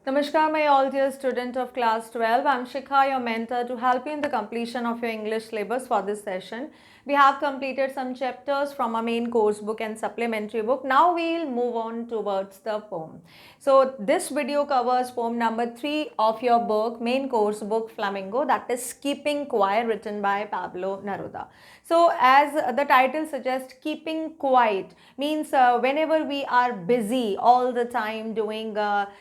Namaskar, my all dear student of class 12. I'm Shikha, your mentor, to help you in the completion of your English syllabus for this session. We have completed some chapters from our main course book and supplementary book. Now we'll move on towards the poem. So this video covers poem number 3 of your book, main course book Flamingo, that is Keeping Quiet, written by Pablo Neruda. So as the title suggests, keeping quiet means whenever we are busy all the time doing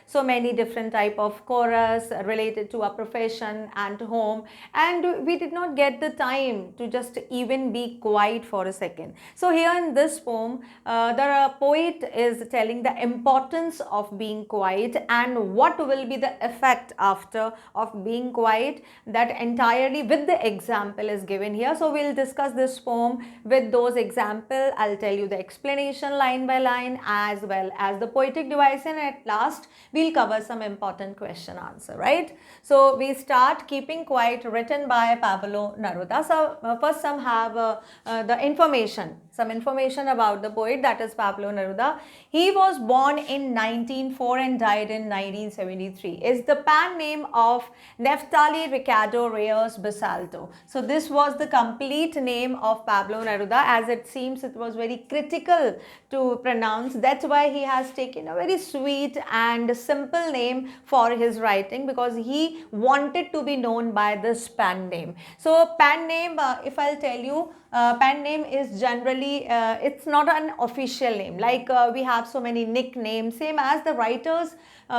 so many different type of chorus related to our profession and home, and we did not get the time to just even be quiet for a second. So here in this poem, the poet is telling the importance of being quiet and what will be the effect after of being quiet. That entirely with the example is given here. So we'll discuss this poem with those example. I'll tell you the explanation line by line as well as the poetic device, and at last we'll cover some important question answer, right? So we start Keeping Quiet, written by Pablo Neruda. So first some have the information, some information about the poet, that is Pablo Neruda. He was born in 1904 and died in 1973. Is the pen name of Neftali Ricardo Reyes Basalto. So this was the complete name of Pablo Neruda, as it seems it was very critical to pronounce. That's why he has taken a very sweet and simple name for his writing, because he wanted to be known by this pen name. So pen name, if I'll tell you, pen name is generally, it's not an official name. Like we have so many nicknames, same as the writers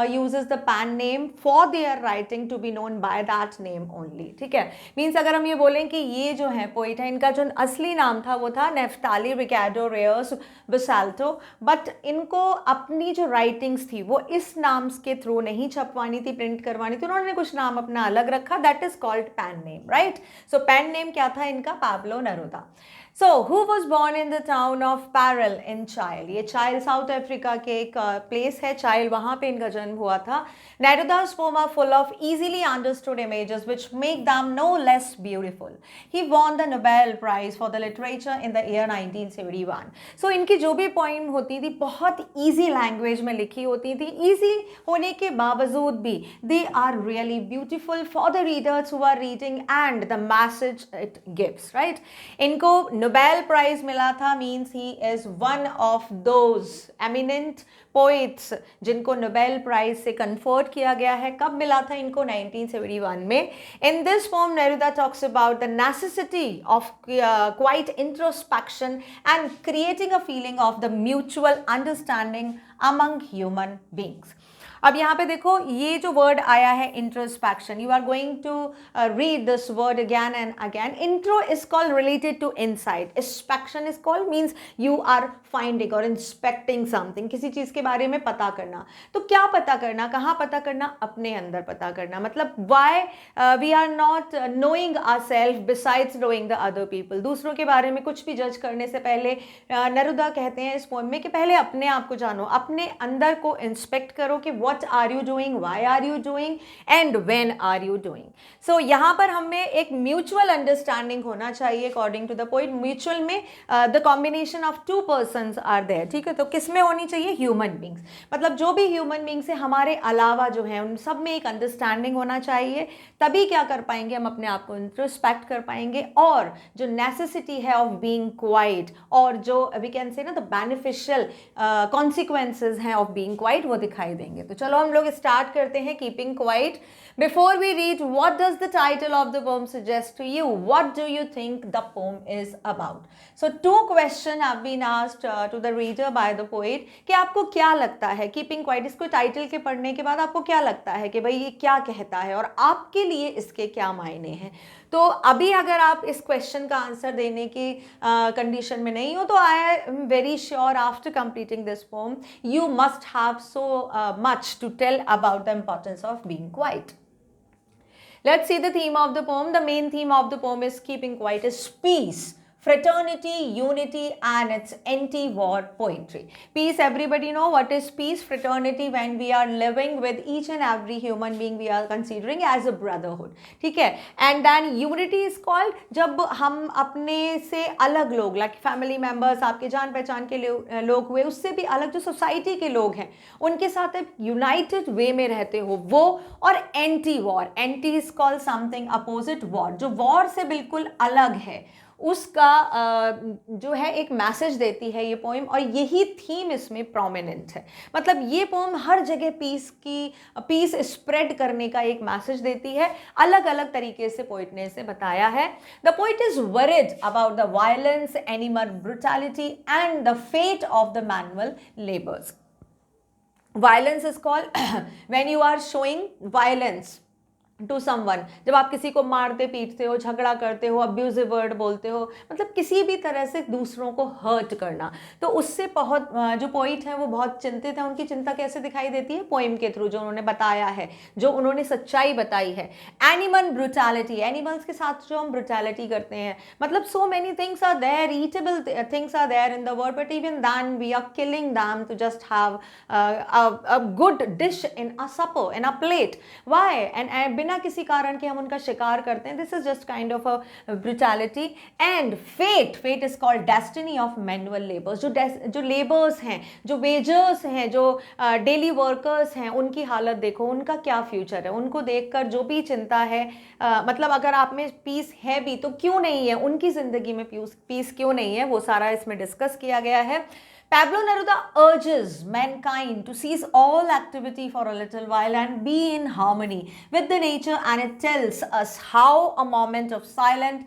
uses the pen name for their writing to be known by that name only. ठीक है, means अगर हम ये बोलें कि ये जो है पोइट है, इनका जो असली नाम था वो था नेफ्टाली रिकार्डो रेयस बसाल्टो, बट इनको अपनी जो राइटिंग्स थी वो इस नाम के थ्रू नहीं छपवानी थी, प्रिंट करवानी थी, उन्होंने कुछ नाम अपना अलग रखा, that is called pen name, right? So pen name क्या था इनका? Pablo Neruda. So, who was born in the town of Parel in Chile? ये चाइल साउथ अफ्रीका के एक प्लेस है, चाइल, वहाँ पे इनका जन्म हुआ था. Neruda's poem are full of easily understood images which make them no less beautiful. He won the Nobel Prize for the Literature in the year 1971. So इनकी जो भी पोइम होती थी बहुत ईजी लैंग्वेज में लिखी होती थी. ईजी होने के बावजूद भी they are really beautiful for the readers who are reading and the message it gives, right? इनको नोबेल प्राइज मिला था, means he is one of those eminent poets जिनको नोबेल प्राइज से कन्फर्ड किया गया है. कब मिला था इनको? 1971 में. In this poem Neruda talks about the necessity of quiet introspection and creating a feeling of the mutual understanding among human beings. अब यहाँ पे देखो, ये जो वर्ड आया है introspection, you are going to read this word again and again. Intro is called related to inside, inspection is called means you are finding और inspecting something, किसी चीज़ के बारे में पता करना. तो क्या पता करना, कहाँ पता करना? अपने अंदर पता करना. मतलब why we are not knowing our self besides knowing the other people. दूसरों के बारे में कुछ भी जज करने से पहले नेरुदा कहते हैं इस पोएम में कि पहले अपने आप को जानो, अपने अंदर को इंस्पेक्ट करो कि what are you doing, why are you doing and when are you doing. So यहाँ पर हमें एक म्यूचुअल अंडरस्टैंडिंग होना चाहिए according to the poet. Mutual में the combination of two persons are there, ठीक है? तो किस में होनी चाहिए? Human beings. मतलब जो भी ह्यूमन बींग्स है हमारे अलावा जो है उन सब में एक अंडरस्टैंडिंग होना चाहिए. तभी क्या कर पाएंगे? हम अपने आप को इंट्रोस्पेक्ट कर पाएंगे, और जो नेसेसिटी है ऑफ बीइंग क्वाइट, और जो वी कैन से ना द बेनिफिशियल कॉन्सिक्वेंसेज हैं ऑफ बीइंग क्वाइट, वो दिखाई देंगे. तो चलो हम लोग स्टार्ट करते हैं keeping quiet. Before we read, what does the title of the poem suggest to you? What do you think the poem is about? So two question have been asked to the reader by the poet कि आपको क्या लगता है keeping quiet, इसको title के पढ़ने के बाद आपको क्या लगता है कि भाई ये क्या कहता है और आपके लिए इसके क्या मायने हैं? तो अभी अगर आप इस क्वेश्चन का आंसर देने की कंडीशन में नहीं हो, तो I am very sure after completing this pome you must have so much to tell about the importance of being quiet. Let's see the theme of the poem. The main theme of the poem is keeping quiet is peace fraternity, unity, and its anti-war poetry. Peace, everybody know what is peace. Fraternity, when we are living with each and every human being we are considering as a brotherhood, ठीक है. And then unity is called जब हम अपने से अलग लोग, like family members, आपके जान पहचान के लोग हुए, उससे भी अलग जो सोसाइटी के लोग हैं, उनके साथ एक यूनाइटेड वे में रहते हो, वो. और anti war, anti is called something opposite war, जो वॉर से बिल्कुल अलग है, उसका जो है एक मैसेज देती है ये पोएम. और यही थीम इसमें प्रोमिनेंट है. मतलब ये पोएम हर जगह पीस स्प्रेड करने का एक मैसेज देती है. अलग अलग तरीके से पोइट ने इसे बताया है. The poet is worried about the violence, animal brutality and the fate of the manual labours. Violence is called when you are showing violence to someone, जब आप किसी को मारते पीटते हो, झगड़ा करते हो, अब्यूजिव वर्ड बोलते हो, मतलब किसी भी तरह से दूसरों को हर्ट करना. तो उससे बहुत जो पोइट हैं वो बहुत चिंतित हैं. उनकी चिंता कैसे दिखाई देती है? पोइम के थ्रू, जो उन्होंने बताया है, जो उन्होंने सच्चाई बताई है. एनिमल ब्रुटैलिटी, एनिमल्स के साथ जो हम ब्रुटैलिटी करते हैं, मतलब so many things are there, eatable things are there in the world, but even then we are killing them to just have a good dish in a supper, in a plate. Why? And बिना किसी कारण के हम उनका शिकार करते हैं. This is just kind of a brutality. And fate is called destiny of manual labours. जो लेबर्स हैं, जो वेजर्स हैं, जो डेली वर्कर्स हैं, उनकी हालत देखो, उनका क्या फ्यूचर है. उनको देखकर जो भी चिंता है, मतलब अगर आप में पीस है भी तो क्यों नहीं है, उनकी जिंदगी में पीस क्यों नहीं है, वो सारा इसमें डिस्कस किया गया है. Pablo Neruda urges mankind to cease all activity for a little while and be in harmony with the nature, and it tells us how a moment of silent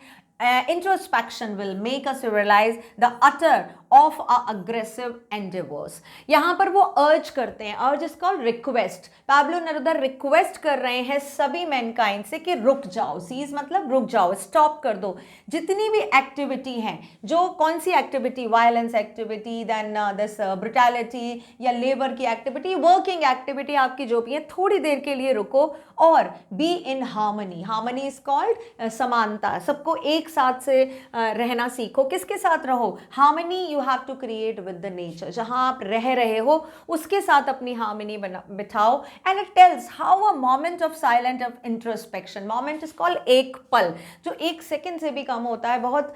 introspection will make us realize the utter of our aggressive endeavors. यहाँ पर वो अर्ज करते हैं, अर्ज is called request. Pablo Neruda request कर रहे हैं सभी मैनकाइंड से कि रुक जाओ. सीज मतलब रुक जाओ, स्टॉप कर दो. जितनी भी एक्टिविटी हैं, जो कौन सी activity, violence activity, then this brutality या लेबर की एक्टिविटी, वर्किंग एक्टिविटी आपकी जो भी है, थोड़ी देर के लिए रुको और be in harmony. Harmony is called समानता. सबको एक साथ से रहना सीखो. किसके साथ रहो? Harmony you have to create with the nature. जहां आप रह रहे हो उसके साथ अपनी हार्मनी बिठाओ. And it tells how a moment of silent of introspection, moment is called एक पल, जो एक सेकेंड से भी कम होता है बहुत.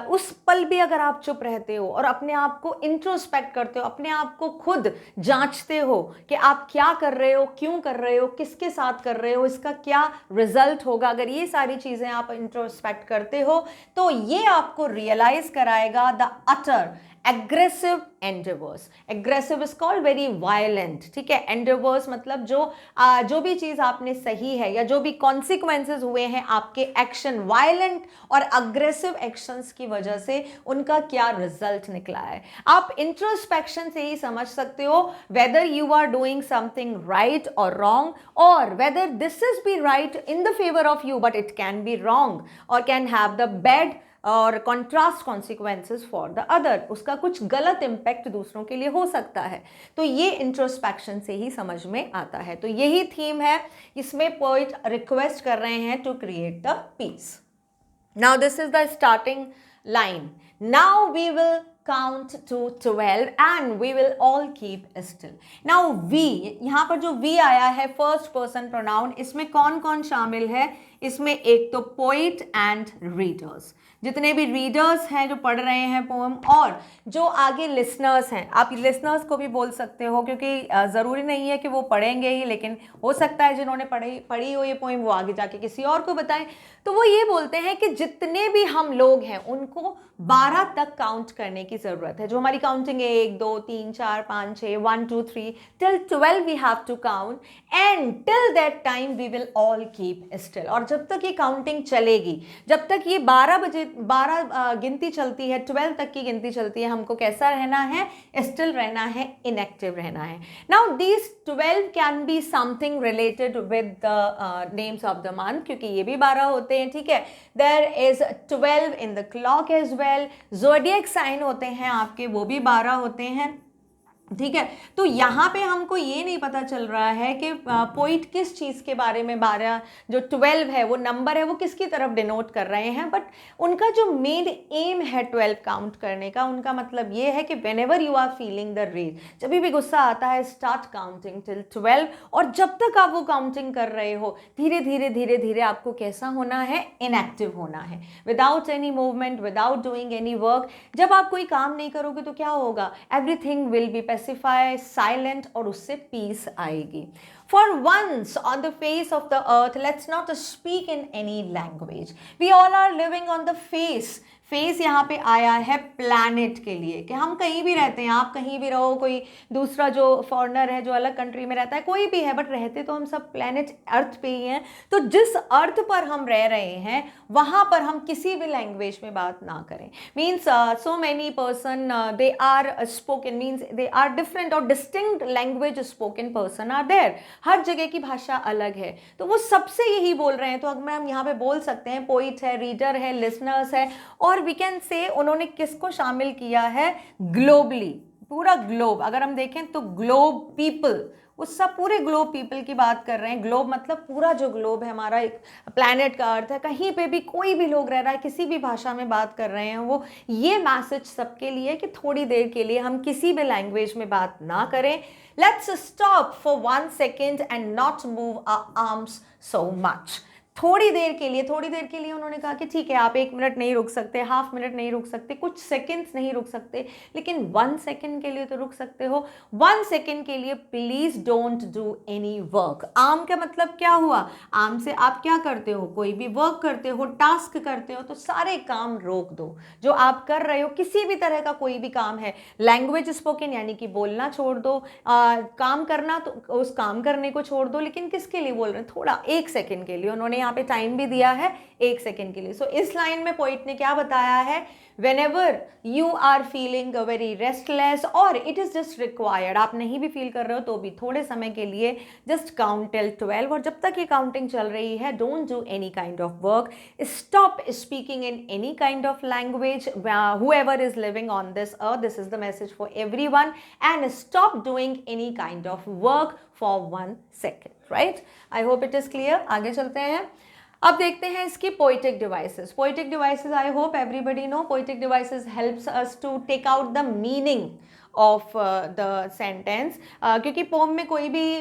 उस पल भी अगर आप चुप रहते हो और अपने आप को इंट्रोस्पेक्ट करते हो, अपने आप को खुद जांचते हो कि आप क्या कर रहे हो, क्यों कर रहे हो, किसके साथ कर रहे हो, इसका क्या रिजल्ट होगा, अगर ये सारी चीजें आप इंट्रोस्पेक्ट करते हो तो ये आपको रियलाइज कराएगा the utter aggressive endeavors. aggressive is called very violent. ठीक है. endeavors मतलब जो भी चीज आपने सही है या जो भी consequences हुए हैं आपके एक्शन, violent और aggressive actions की वजह से उनका क्या रिजल्ट निकला है. आप इंट्रोस्पेक्शन से ही समझ सकते हो whether you are doing something right or wrong, or whether this is be right in the favor of you but it can be wrong or can have the bad और contrast consequences for the other. उसका कुछ गलत impact दूसरों के लिए हो सकता है. तो ये इंट्रोस्पेक्शन से ही समझ में आता है. तो यही थीम है. इसमें पोइट रिक्वेस्ट कर रहे हैं to create the peace. Now this is the starting line. Now we will count to 12 and we will all keep still. Now we, यहाँ पर जो we आया है फर्स्ट पर्सन प्रोनाउन, इसमें कौन कौन शामिल है? इसमें एक तो पोइट एंड रीडर्स, जितने भी रीडर्स हैं जो पढ़ रहे हैं पोएम, और जो आगे लिसनर्स हैं. आप लिसनर्स को भी बोल सकते हो क्योंकि ज़रूरी नहीं है कि वो पढ़ेंगे ही, लेकिन हो सकता है जिन्होंने पढ़ी हो ये पोएम वो आगे जाके किसी और को बताएं. तो वो ये बोलते हैं कि जितने भी हम लोग हैं उनको 12 तक काउंट करने की ज़रूरत है. जो हमारी काउंटिंग है 1 2 3 4 5 6 1 2 3 till 12 we have to count, and till that time we will all keep still. और जब तक ये काउंटिंग चलेगी, जब तक ये 12 गिनती चलती है, 12 तक की गिनती चलती है, हमको कैसा रहना है? स्टिल रहना है, इनएक्टिव रहना है. Now these 12 can be something related with the names of the month, क्योंकि ये भी 12 होते हैं. ठीक है. There is 12 in the clock as well. Zodiac sign होते हैं आपके, वो भी 12 होते हैं. ठीक है। तो यहाँ पे हमको ये नहीं पता चल रहा है कि पोइट किस चीज़ के बारे में 12 जो 12 है वो नंबर है वो किसकी तरफ डिनोट कर रहे हैं, बट उनका जो मेन एम है 12 काउंट करने का, उनका मतलब ये है कि whenever you are feeling the rage, जब भी गुस्सा आता है स्टार्ट काउंटिंग टिल 12, और जब तक आप वो काउंटिंग कर रहे हो धीरे धीरे धीरे धीरे आपको कैसा होना है, इनएक्टिव होना है, without any movement, without doing any work. जब आप कोई काम नहीं करोगे तो क्या होगा, everything will be pacify, silent, और उससे पीस आएगी। For once on the face of the earth, let's not speak in any language. We all are living on the face. Face यहाँ पे आया है प्लैनेट के लिए, कि हम कहीं भी रहते हैं, आप कहीं भी रहो, कोई दूसरा जो फॉरेनर है जो अलग कंट्री में रहता है, कोई भी है, बट रहते तो हम सब प्लैनेट अर्थ पे ही हैं। तो जिस अर्थ पर हम रह रहे हैं वहाँ पर हम किसी भी लैंग्वेज में बात ना करें। Means so many person they are spoken, means they are different और distinct language spoken person are there. हर जगह की भाषा अलग है, तो वो सबसे यही बोल रहे हैं। तो अगर हम यहाँ पे बोल सकते हैं पोइट है, रीडर है, लिसनर्स है, और वी कैन से उन्होंने किसको शामिल किया है, ग्लोबली, पूरा ग्लोब। अगर हम देखें तो ग्लोब पीपल, उस सब पूरे ग्लोब पीपल की बात कर रहे हैं। ग्लोब मतलब पूरा जो ग्लोब है हमारा, एक प्लैनेट का अर्थ है, कहीं पे भी कोई भी लोग रह रहा है, किसी भी भाषा में बात कर रहे हैं वो, ये मैसेज सबके लिए कि थोड़ी देर के लिए हम किसी भी लैंग्वेज में बात ना करें। Let's stop for 1 second and not move our arms so much. थोड़ी देर के लिए उन्होंने कहा कि ठीक है, आप 1 मिनट नहीं रुक सकते, हाफ मिनट नहीं रुक सकते, कुछ सेकंड्स नहीं रुक सकते, लेकिन 1 सेकंड के लिए तो रुक सकते हो। 1 सेकंड के लिए please don't do any work. Arm का मतलब क्या हुआ, आर्म से आप क्या करते हो, कोई भी वर्क करते हो, टास्क करते हो, तो सारे काम रोक दो जो आप कर रहे हो, किसी भी तरह का कोई भी काम है। लैंग्वेज स्पोकन यानी कि बोलना छोड़ दो, काम करना तो उस काम करने को छोड़ दो, लेकिन किसके लिए बोल रहे हैं, थोड़ा 1 सेकंड के लिए। उन्होंने यहाँ पे टाइम भी दिया है 1 सेकंड के लिए। सो इस लाइन में पोइट ने क्या बताया है, whenever you are feeling very restless or it is just required, आप नहीं भी फील कर रहे हो तो भी थोड़े समय के लिए just count till 12, और जब तक ये काउंटिंग चल रही है don't do any kind of work, stop speaking in any kind of language, whoever is living on this earth, this is the message for everyone, and stop doing any kind of work for 1 second, right? I hope it is clear. आगे चलते हैं, अब देखते हैं इसकी poetic devices. Poetic devices, I hope everybody know, poetic devices helps us to take out the meaning of the sentence, क्योंकि poem में कोई भी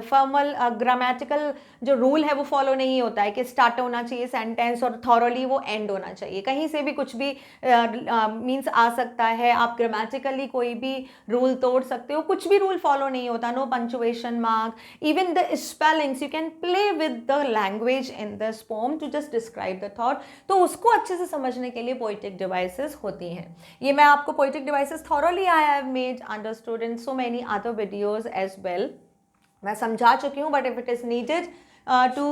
फॉर्मल ग्रामेटिकल जो रूल है वो फॉलो नहीं होता है कि स्टार्ट होना चाहिए सेंटेंस और थॉरली वो एंड होना चाहिए। कहीं से भी कुछ भी मीन्स आ सकता है, आप ग्रामेटिकली कोई भी रूल तोड़ सकते हो, कुछ भी रूल फॉलो नहीं होता, no punctuation mark, even the spellings, you can play with the language in this poem to just describe the thought. तो उसको अच्छे से समझने के लिए पोइटिक डिवाइसेस होती हैं। ये मैं आपको पोइटिक डिवाइसेस थॉरली आया made understood in so many other videos as well, मैं समझा चुकी हूँ, but if it is needed to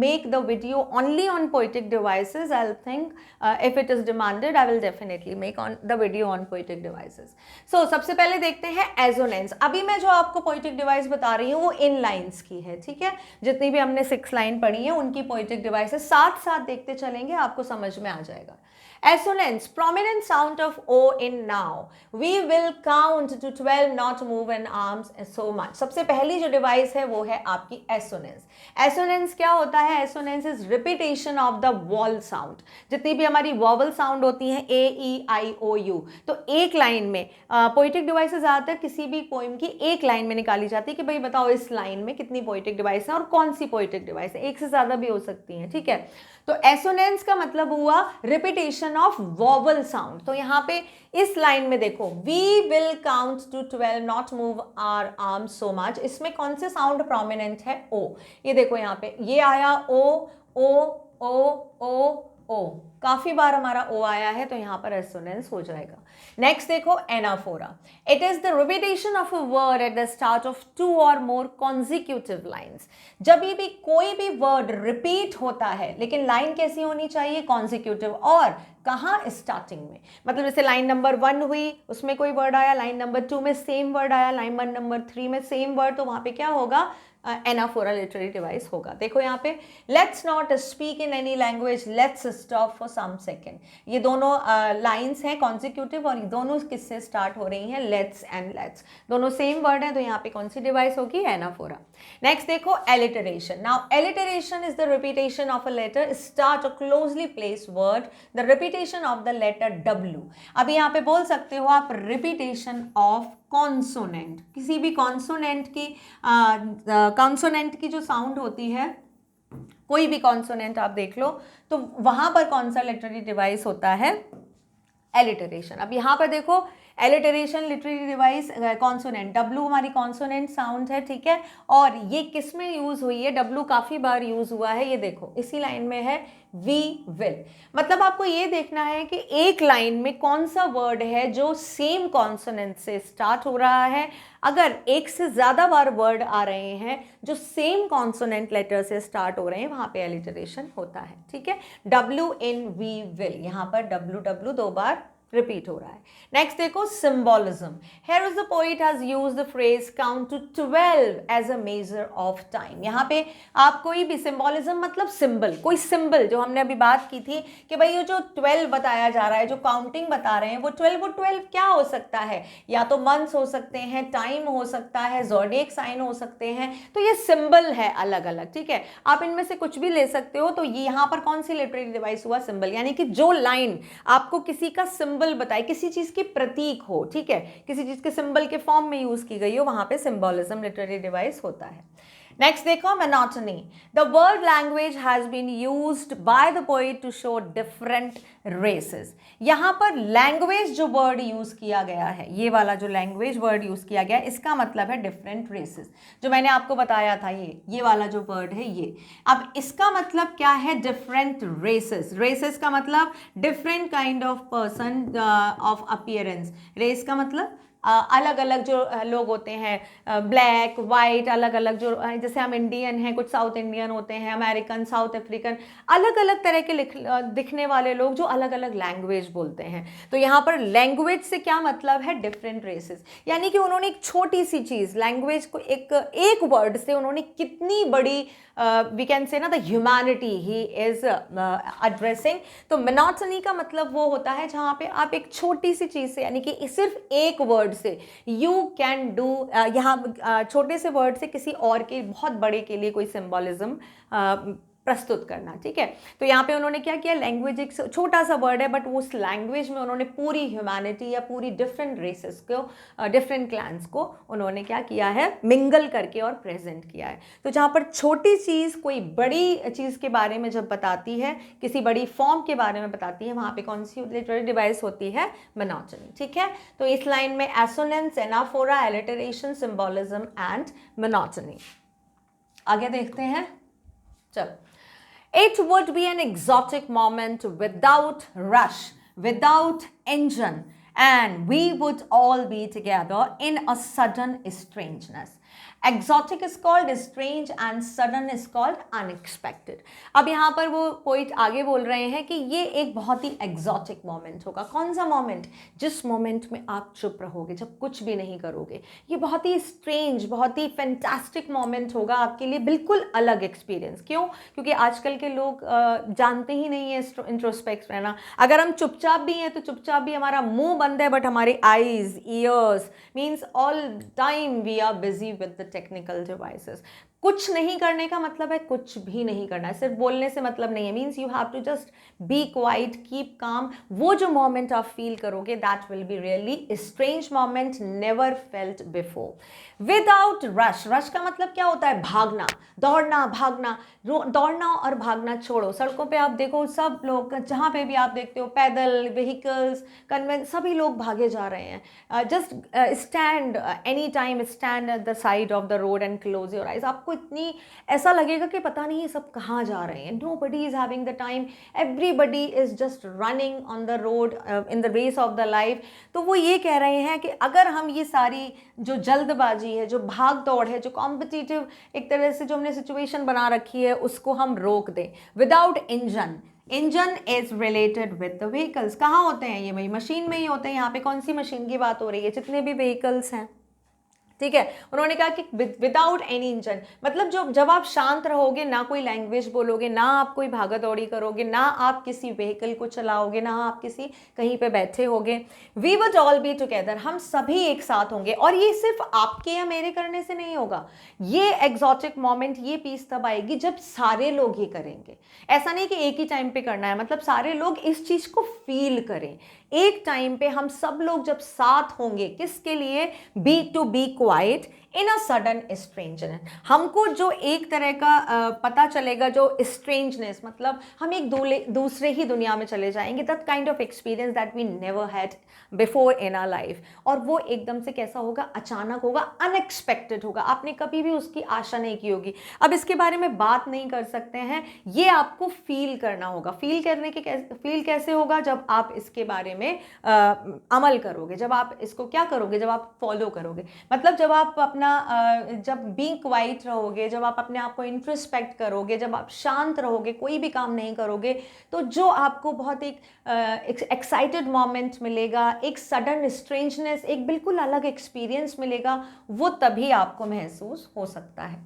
make the video only on poetic devices, I'll think if it is demanded I will definitely make on the video on poetic devices. So सबसे पहले देखते हैं assonance। अभी मैं जो आपको poetic device बता रही हूँ वो इन लाइन्स की है, ठीक है, जितनी भी हमने 6 लाइन पढ़ी है उनकी poetic devices साथ साथ देखते चलेंगे, आपको समझ में आ जाएगा। Assonance, prominent sound of O in now. We will count to 12, not move an arms so much. सबसे पहली जो डिवाइस है वो है आपकी assonance. Assonance क्या होता है? Assonance is repetition of the vowel sound. जितनी भी हमारी vowel sound होती हैं A, E, I, O, U, तो एक लाइन में पोइटिक डिवाइसेस ज़्यादातर किसी भी पोइम की एक लाइन में निकाली जाती है कि भाई बताओ इस लाइन में कितनी पोइटिक डिवाइस है और कौन सी पोइटिक डिवाइस है, एक से ज़्यादा भी हो सकती हैं, ठीक है। तो एसोनेंस का मतलब हुआ रिपीटेशन ऑफ वॉवल साउंड। तो यहाँ पे इस लाइन में देखो, we will count to 12, not move our arms so much, इसमें कौन से साउंड प्रोमिनेंट है? ओ। ये देखो यहाँ पे ये आया ओ ओ ओ ओ ओ, काफी बार हमारा ओ आया है तो यहाँ पर एसोनेंस हो जाएगा। नेक्स्ट देखो anaphora, it is the repetition of a word at the start of 2 और मोर कॉन्जिक्यूटिव लाइन्स। जब भी कोई भी वर्ड रिपीट होता है, लेकिन लाइन कैसी होनी चाहिए? कॉन्जिक्यूटिव। और कहाँ? स्टार्टिंग में। मतलब जैसे लाइन नंबर 1 हुई, उसमें कोई वर्ड आया, लाइन नंबर 2 में सेम वर्ड आया, लाइन नंबर 3 में सेम वर्ड, तो वहाँ पे क्या होगा? एनाफोरा लिटरेरी डिवाइस होगा। देखो यहाँ पे, let's not speak in any language, let's stop for some second. ये दोनों लाइन्स हैं कॉन्सिक्यूटिव और दोनों किससे स्टार्ट हो रही हैं, लेट्स एंड लेट्स, दोनों सेम वर्ड है, तो यहाँ पे कौन सी डिवाइस होगी, एनाफोरा। नेक्स्ट देखो alliteration. Now alliteration is the repetition of a letter start और closely place word, the repetition of the letter W। अभी यहाँ पे बोल सकते हो आप रिपीटेशन ऑफ कॉन्सोनेंट, किसी भी कॉन्सोनेंट की जो साउंड होती है, कोई भी कॉन्सोनेंट आप देख लो, तो वहां पर कौन सा लिटरेरी डिवाइस होता है, एलिटरेशन। अब यहाँ पर देखो alliteration literary device consonant, W हमारी कॉन्सोनेंट साउंड है, ठीक है, और ये किस में यूज हुई है, W काफी बार यूज हुआ है, ये देखो इसी लाइन में है वी विल। मतलब आपको ये देखना है कि एक लाइन में कौन सा वर्ड है जो सेम कॉन्सोनेंट से स्टार्ट हो रहा है। अगर एक से ज्यादा बार वर्ड आ रहे हैं जो सेम कॉन्सोनेंट लेटर से स्टार्ट हो रहे हैं, वहां पे एलिटरेशन होता है, ठीक है। W इन वी विल, यहां पर W दो बार रिपीट हो रहा है। नेक्स्ट देखो symbolism. Here is the poet has used the phrase count to 12 as a measure of time. यहाँ पे आप कोई भी सिंबॉलिज्म मतलब सिंबल, कोई सिंबल जो हमने अभी बात की थी कि भाई ये जो 12 बताया जा रहा है, जो काउंटिंग बता रहे हैं, वो 12 क्या हो सकता है, या तो मंथ्स हो सकते हैं, टाइम हो सकता है, ज़ोडिएक साइन हो सकते हैं, तो ये सिंबल है अलग अलग, ठीक है। आप इनमें से कुछ भी ले सकते हो। तो ये यहाँ पर कौन सी लिटरेरी डिवाइस हुआ, सिंबल, यानी कि जो लाइन आपको किसी का सिंबल बताए, किसी चीज की प्रतीक हो, ठीक है, किसी चीज के सिंबल के फॉर्म में यूज की गई हो, वहां पे सिंबॉलिज्म लिटरेरी डिवाइस होता है। नेक्स्ट देखो monotony. The word language has been used by the poet to show different races. यहां पर लैंग्वेज जो वर्ड यूज किया गया है, ये वाला जो लैंग्वेज वर्ड यूज किया गया है, इसका मतलब है डिफरेंट रेसेस, जो मैंने आपको बताया था, ये वाला जो वर्ड है ये। अब इसका मतलब क्या है, डिफरेंट रेसेस। रेसेस का मतलब different kind of person of appearance. Race का मतलब अलग अलग जो लोग होते हैं, ब्लैक वाइट, अलग अलग जो, जैसे हम इंडियन हैं, कुछ साउथ इंडियन होते हैं, अमेरिकन, साउथ अफ्रीकन, अलग अलग तरह के दिखने वाले लोग जो अलग अलग लैंग्वेज बोलते हैं। तो यहाँ पर लैंग्वेज से क्या मतलब है, डिफरेंट रेसेस, यानी कि उन्होंने एक छोटी सी चीज़, लैंग्वेज को एक वर्ड से उन्होंने कितनी बड़ी, वी कैन से ना, the humanity he is addressing. तो मोनोटनी का मतलब वो होता है जहाँ पे आप एक छोटी सी चीज़ से, यानी कि सिर्फ एक वर्ड से यू कैन डू, यहाँ छोटे से वर्ड से किसी और के बहुत बड़े के लिए कोई सिंबॉलिज्म प्रस्तुत करना, ठीक है। तो यहाँ पे उन्होंने क्या किया, लैंग्वेज एक छोटा सा वर्ड है, बट उस लैंग्वेज में उन्होंने पूरी ह्यूमैनिटी या पूरी डिफरेंट रेसेस को, डिफरेंट क्लैंस को उन्होंने क्या किया है, मिंगल करके और प्रेजेंट किया है। तो जहाँ पर छोटी चीज़ कोई बड़ी चीज़ के बारे में जब बताती है, किसी बड़ी फॉर्म के बारे में बताती है, वहाँ पे कौन सी लिटरेरी डिवाइस होती है, मोनोटनी, ठीक है। तो इस लाइन में assonance, anaphora, alliteration, symbolism and monotony. आगे देखते हैं, चलो। It would be an exotic moment without rush, without engine, and we would all be together in a sudden strangeness. Exotic is called strange and sudden is called unexpected. अब यहाँ पर वो poet आगे बोल रहे हैं कि ये एक बहुत ही exotic मोमेंट होगा। कौन सा मोमेंट, जिस मोमेंट में आप चुप रहोगे, जब कुछ भी नहीं करोगे। ये बहुत ही स्ट्रेंज, बहुत ही फैंटास्टिक मोमेंट होगा आपके लिए, बिल्कुल अलग एक्सपीरियंस। क्यों, क्योंकि आजकल के लोग जानते ही नहीं है इंट्रोस्पेक्ट रहना। अगर हम चुपचाप भी हैं तो चुपचाप भी, हमारा मुंह बंद है बट हमारे eyes, ears, means all time we are busy with the technical devices. कुछ नहीं करने का मतलब है कुछ भी नहीं करना है, सिर्फ बोलने से मतलब नहीं है। Means you have to just be quiet, keep calm. वो जो मोमेंट आप फील करोगे, that will be really strange moment, never felt before. Without rush, rush का मतलब क्या होता है, भागना, दौड़ना, भागना। दौड़ना और भागना छोड़ो, सड़कों पे आप देखो सब लोग, जहाँ पे भी आप देखते हो, पैदल, व्हीकल्स, कन्वेंस, सभी लोग भागे जा रहे हैं। Just stand any time, stand at the side of the road and close your eyes. आपको इतनी ऐसा लगेगा कि पता नहीं सब कहाँ जा रहे हैं। Nobody is having the time, everybody is just running on the road in the race of the life. तो वो ये कह रहे हैं कि अगर हम ये सारी जो जल्दबाजी है, जो भाग दौड़ है, जो कॉम्पिटिटिव एक तरह से जो हमने सिचुएशन बना रखी है, उसको हम रोक दें। Without engine, engine is related with the vehicles. कहाँ होते हैं ये, वही मशीन में ही होते हैं। यहाँ पे कौन सी मशीन की बात हो रही है, जितने भी व्हीकल्स हैं, ठीक है। उन्होंने कहा कि विदाउट एनी इंजन, मतलब जब आप शांत रहोगे, ना कोई लैंग्वेज बोलोगे, ना आप कोई भागा दौड़ी करोगे, ना आप किसी व्हीकल को चलाओगे, ना आप किसी कहीं पे बैठे होगे, we would all be together, हम सभी एक साथ होंगे। और ये सिर्फ आपके या मेरे करने से नहीं होगा, ये एग्जॉटिक मोमेंट, ये पीस तब आएगी जब सारे लोग ये करेंगे। ऐसा नहीं कि एक ही टाइम पे करना है, मतलब सारे लोग इस चीज को फील करें। एक टाइम पे हम सब लोग जब साथ होंगे, किसके लिए? Be to be quiet in a sudden strangeness. हमको जो एक तरह का पता चलेगा, जो स्ट्रेंजनेस, मतलब हम एक दूसरे ही दुनिया में चले जाएंगे, that kind of experience that we never had before in our life. और वो एकदम से कैसा होगा? अचानक होगा, अनएक्सपेक्टेड होगा, आपने कभी भी उसकी आशा नहीं की होगी। अब इसके बारे में बात नहीं कर सकते हैं, ये आपको फील करना होगा। फील कैसे होगा? जब आप इसके बारे में अमल करोगे, जब आप इसको क्या करोगे? जब आप फॉलो करोगे, मतलब जब आप अपना जब बी क्वाइट रहोगे, जब आप अपने आप को इंट्रोस्पेक्ट करोगे, जब आप शांत रहोगे, कोई भी काम नहीं करोगे, तो जो आपको बहुत एक एक्साइटेड मोमेंट मिलेगा, एक सडन स्ट्रेंजनेस, एक बिल्कुल अलग एक्सपीरियंस मिलेगा, वो तभी आपको महसूस हो सकता है।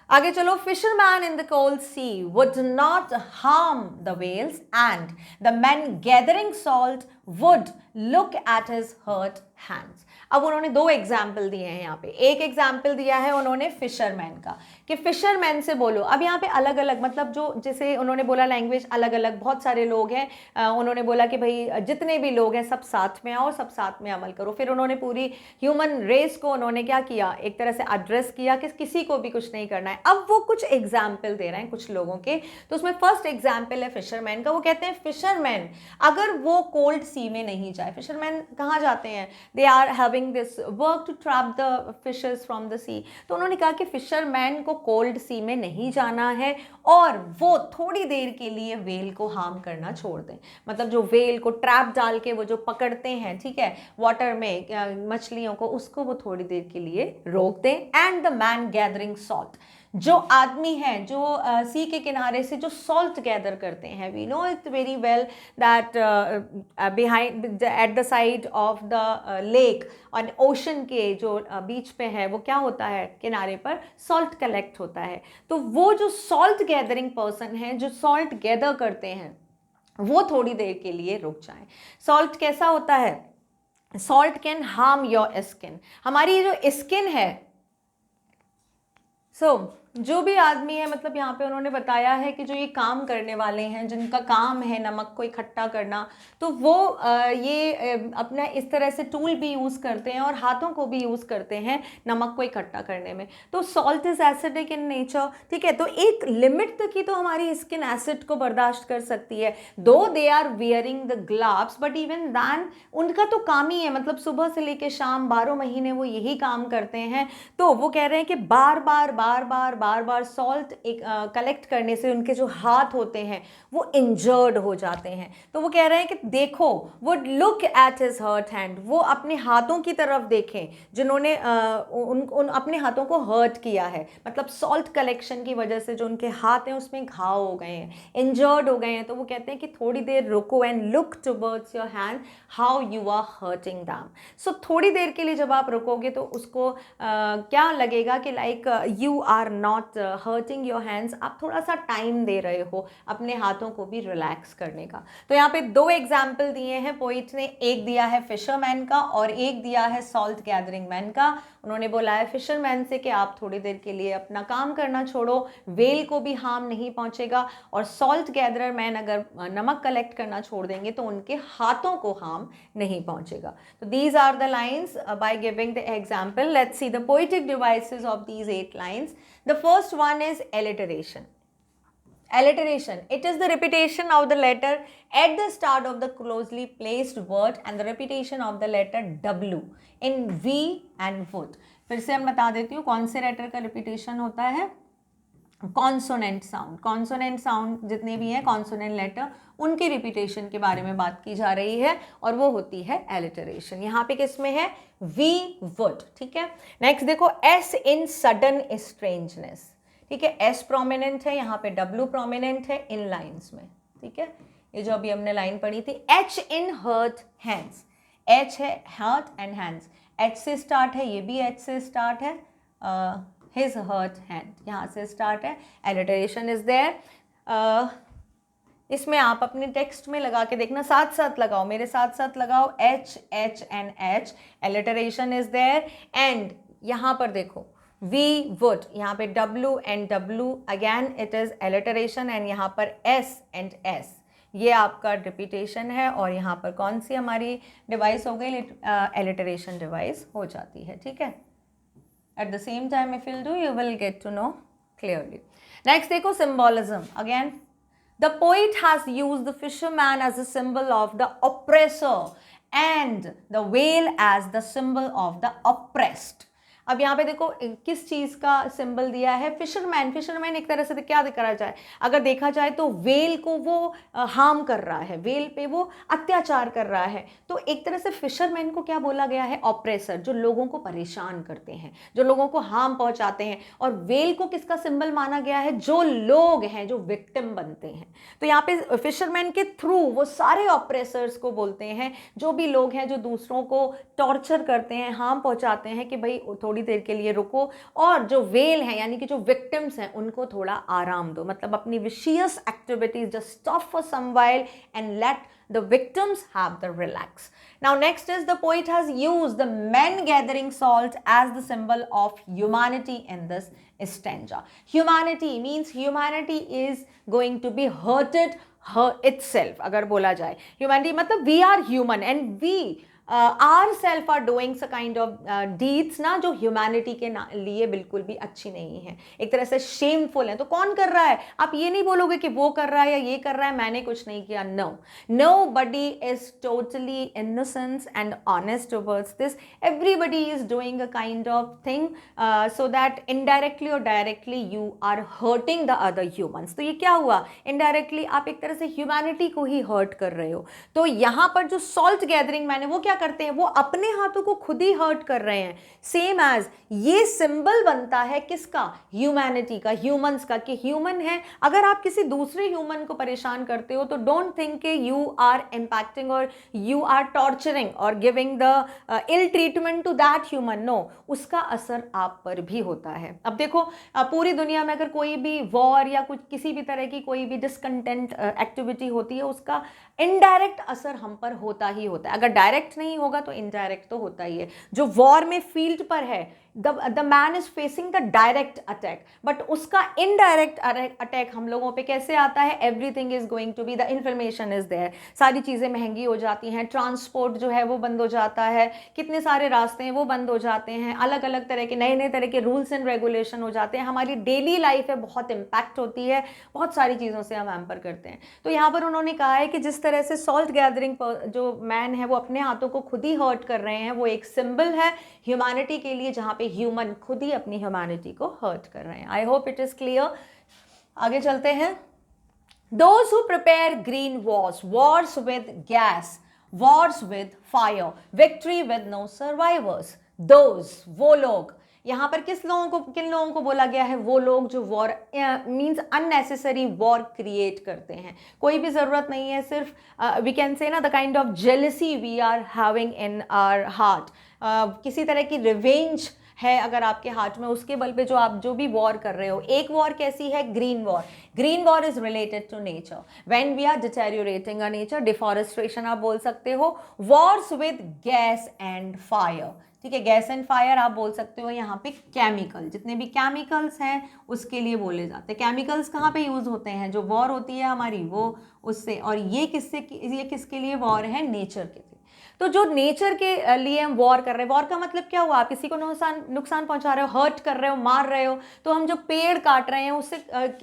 आगे चलो। Fisherman in the cold sea would not harm the whales and the man gathering salt would look at his hurt hands. अब उन्होंने दो एग्जाम्पल दिए हैं यहाँ पे। एक एग्जाम्पल दिया है उन्होंने फिशरमैन का, कि फिशरमैन से बोलो। अब यहाँ पे अलग अलग, मतलब जो जैसे उन्होंने बोला लैंग्वेज अलग अलग, बहुत सारे लोग हैं, उन्होंने बोला कि भाई जितने भी लोग हैं सब साथ में आओ, सब साथ में अमल करो। फिर उन्होंने पूरी ह्यूमन रेस को उन्होंने क्या किया, एक तरह से एड्रेस किया कि किसी को भी कुछ नहीं करना है। अब वो कुछ एग्जाम्पल दे रहे हैं कुछ लोगों के। तो उसमें फर्स्ट एग्जाम्पल है फिशरमैन का। वो कहते हैं फिशरमैन अगर वो कोल्ड सी में नहीं जाए, फिशरमैन कहाँ जाते हैं? They are having this work to trap the fishes from the sea. तो उन्होंने कहा कि फिशरमैन को कोल्ड सी में नहीं जाना है और वो थोड़ी देर के लिए वेल को हार्म करना छोड़ दें। मतलब जो वेल को ट्रैप डाल के वो जो पकड़ते हैं, ठीक है, वाटर में मछलियों को, उसको वो थोड़ी देर के लिए रोक दें। And the man gathering salt, जो आदमी है जो सी के किनारे से जो सॉल्ट गैदर करते हैं, we know it very well that behind at the side of the lake और ओशन के जो बीच पे है, वो क्या होता है? किनारे पर सॉल्ट कलेक्ट होता है। तो वो जो सॉल्ट गैदरिंग पर्सन है, जो सॉल्ट गैदर करते हैं, वो थोड़ी देर के लिए रुक जाएं। सॉल्ट कैसा होता है? Salt can harm your skin. हमारी जो स्किन है, जो भी आदमी है, मतलब यहाँ पे उन्होंने बताया है कि जो ये काम करने वाले हैं, जिनका काम है नमक को इकट्ठा करना, तो वो अपना इस तरह से टूल भी यूज़ करते हैं और हाथों को भी यूज़ करते हैं नमक को इकट्ठा करने में। तो salt is acidic in nature, ठीक है। तो एक लिमिट तक ही तो हमारी स्किन एसिड को बर्दाश्त कर सकती है। Though they are wearing the gloves, but even then उनका तो काम ही है, मतलब सुबह से लेकर शाम 12 महीने वो यही काम करते हैं। तो वो कह रहे हैं कि बार बार सॉल्ट कलेक्ट करने से उनके जो हाथ होते हैं वो इंजर्ड हो जाते हैं। तो वो कह रहे हैं कि देखो, would look at his hurt hand, वो अपने हाथों की तरफ देखें जिन्होंने उन अपने हाथों को हर्ट किया है, मतलब सॉल्ट कलेक्शन की वजह से जो उनके हाथ हैं उसमें घाव हो गए हैं, इंजर्ड हो गए हैं। तो वो कहते हैं कि थोड़ी देर रुको and look towards your hand how you are hurting them. So थोड़ी देर के लिए जब आप रुकोगे तो उसको क्या लगेगा कि like you are not hurting your hands, आप थोड़ा सा टाइम दे रहे हो अपने हाथों को भी रिलैक्स करने का। तो यहाँ पे दो एग्जाम्पल दिए हैं पोइट ने, एक दिया है फिशरमैन का और एक दिया है सॉल्ट गैदरिंग मैन का। उन्होंने बोला है फिशरमैन से कि आप थोड़ी देर के लिए अपना काम करना छोड़ो, वेल को भी हार्म नहीं पहुंचेगा, और सॉल्ट गैदरर मैन अगर नमक कलेक्ट करना छोड़ देंगे तो उनके हाथों को हार्म नहीं पहुंचेगा। तो these are the lines by giving the example. Let's see the poetic devices of these 8 lines. The first one is alliteration. Alliteration, it is the repetition of the letter at the start of the closely placed word and the repetition of the letter W in V and would. फिर से मैं बता देती हूँ कौन से letter का repetition होता है। कॉन्सोनेंट साउंड, कॉन्सोनेंट साउंड जितने भी हैं कॉन्सोनेंट लेटर, उनकी रिपीटेशन के बारे में बात की जा रही है और वो होती है एलिटरेशन। यहाँ पे किसमें है? वी वुड, ठीक है। नेक्स्ट देखो, एस इन सडन स्ट्रेंजनेस, ठीक है, एस प्रोमिनेंट है, यहाँ पे डब्ल्यू प्रोमिनेंट है इन लाइन्स में, ठीक है, ये जो अभी हमने लाइन पढ़ी थी। H in hurt hands, H है हर्ट एंड हैंड्स, एच से स्टार्ट है, ये भी एच से स्टार्ट है, हिज हर्ट हैंड यहाँ से स्टार्ट है, एलिटरेशन इज देयर। इसमें आप अपने टेक्स्ट में लगा के देखना, साथ साथ लगाओ, मेरे साथ साथ लगाओ, H H and H, alliteration is there. And यहाँ पर देखो वी वुड, यहाँ पे W and W, again it is alliteration, and यहाँ पर एस एंड एस, ये आपका रिपीटेशन है, और यहाँ पर कौन सी हमारी डिवाइस हो गई, एलिटरेशन डिवाइस हो जाती है, ठीक है। At the same time if you'll do you will get to know clearly. Next देखो symbolism again. The poet has used the fisherman as a symbol of the oppressor and the whale as the symbol of the oppressed. अब यहाँ पे देखो किस चीज़ का symbol दिया है, fisherman. Fisherman एक तरह से क्या करा जाए, अगर देखा जाए तो वेल को वो हार्म कर रहा है, वेल पे वो अत्याचार कर रहा है, तो एक तरह से फिशरमैन को क्या बोला गया है, ऑपरेसर, जो लोगों को परेशान करते हैं, जो लोगों को हार्म पहुंचाते हैं। और वेल को किसका सिंबल माना गया है, जो लोग हैं, जो विक्टिम बनते हैं। तो यहाँ पे फिशरमैन के थ्रू वो सारे ऑपरेसर्स को बोलते हैं, जो भी लोग हैं जो दूसरों को टॉर्चर करते हैं, हार्म पहुंचाते हैं, कि भाई थोड़ी देर के लिए रुको, और जो वेल हैं यानी कि जो विक्टिम्स हैं उनको थोड़ा आराम दो, मतलब अपनी vicious activities just stop for some while and let the victims have the relax. Now next is the poet has used the men gathering salt as the symbol of humanity in this stanza. Humanity means humanity is going to be hurted itself. अगर बोला जाए humanity मतलब we are human and we ourself are doing some kind of deeds ना, जो humanity के लिए बिल्कुल भी अच्छी नहीं है, एक तरह से शेमफुल है। तो कौन कर रहा है, आप ये नहीं बोलोगे कि वो कर रहा है या ये कर रहा है, मैंने कुछ नहीं किया। No, nobody is totally innocent and honest towards this. Everybody is doing a kind of thing so that indirectly or directly you are hurting the other humans. तो ये क्या हुआ, indirectly आप एक तरह से ह्यूमैनिटी को ही हर्ट कर रहे हो। तो यहाँ पर जो सॉल्ट गैदरिंग मैंने, वो क्या करते हैं, वो अपने हाथों को खुद ही हर्ट कर रहे हैं। सेम एज ये सिंबल बनता है किसका, ह्यूमैनिटी का, ह्यूमंस का, कि ह्यूमन है। अगर आप किसी दूसरे ह्यूमन को परेशान करते हो तो डोंट थिंक कि यू आर इम्पैक्टिंग और यू आर टॉर्चरिंग और giving the ill treatment to that human. No, उसका असर आप पर भी होता है। अब देखो पूरी दुनिया में अगर कोई भी वॉर या कुछ किसी भी तरह की कोई भी डिसकंटेंट एक्टिविटी होती है, उसका इनडायरेक्ट असर हम पर होता ही होता है। अगर डायरेक्ट नहीं होगा तो इनडायरेक्ट तो होता ही है। जो वॉर में फील्ड पर है, the man is facing the direct attack, but उसका इनडायरेक्ट अटैक हम लोगों पे कैसे आता है, everything is going to be, the information is there, सारी चीज़ें महंगी हो जाती हैं, ट्रांसपोर्ट जो है वो बंद हो जाता है, कितने सारे रास्ते हैं वो बंद हो जाते हैं, अलग अलग तरह के नए नए तरह के रूल्स एंड रेगुलेशन हो जाते हैं, हमारी डेली लाइफ है बहुत इम्पैक्ट होती है, बहुत सारी चीज़ों से हम हैम्पर करते हैं। तो यहाँ पर उन्होंने कहा है कि जिस तरह से सॉल्ट गैदरिंग जो मैन है वो अपने हाथों को खुद ही हर्ट कर रहे हैं, वो एक सिंबल है ह्यूमैनिटी के लिए, जहाँ पे ह्यूमन खुद ही अपनी ह्यूमैनिटी को हर्ट कर रहे हैं। आई होप इट इज क्लियर। आगे चलते हैं। Those who prepare green wars with gas, wars with fire, victory with no survivors. Those, वो लोग, यहाँ पर किन लोगों को बोला गया है, वो लोग जो war means unnecessary war create करते हैं, कोई भी ज़रूरत नहीं है, सिर्फ वी कैन से ना the kind of jealousy we are having in our heart, किसी तरह की रिवेंज है अगर आपके हार्ट में, उसके बल पे जो आप जो भी वॉर कर रहे हो। एक वॉर कैसी है, green war. Green war is related to nature, when we are deteriorating a nature, deforestation आप बोल सकते हो। Wars with gas and fire, ठीक है, गैस एंड फायर आप बोल सकते हो। यहाँ पे केमिकल, जितने भी केमिकल्स हैं उसके लिए बोले जाते हैं। केमिकल्स कहाँ पे यूज होते हैं, जो वॉर होती है हमारी वो उससे, और ये किसके लिए वॉर है, नेचर के। तो जो नेचर के लिए हम वॉर कर रहे हैं, वॉर का मतलब क्या हुआ, आप किसी को नुकसान पहुंचा रहे हो, हर्ट कर रहे हो, मार रहे हो, तो हम जो पेड़ काट रहे हैं उससे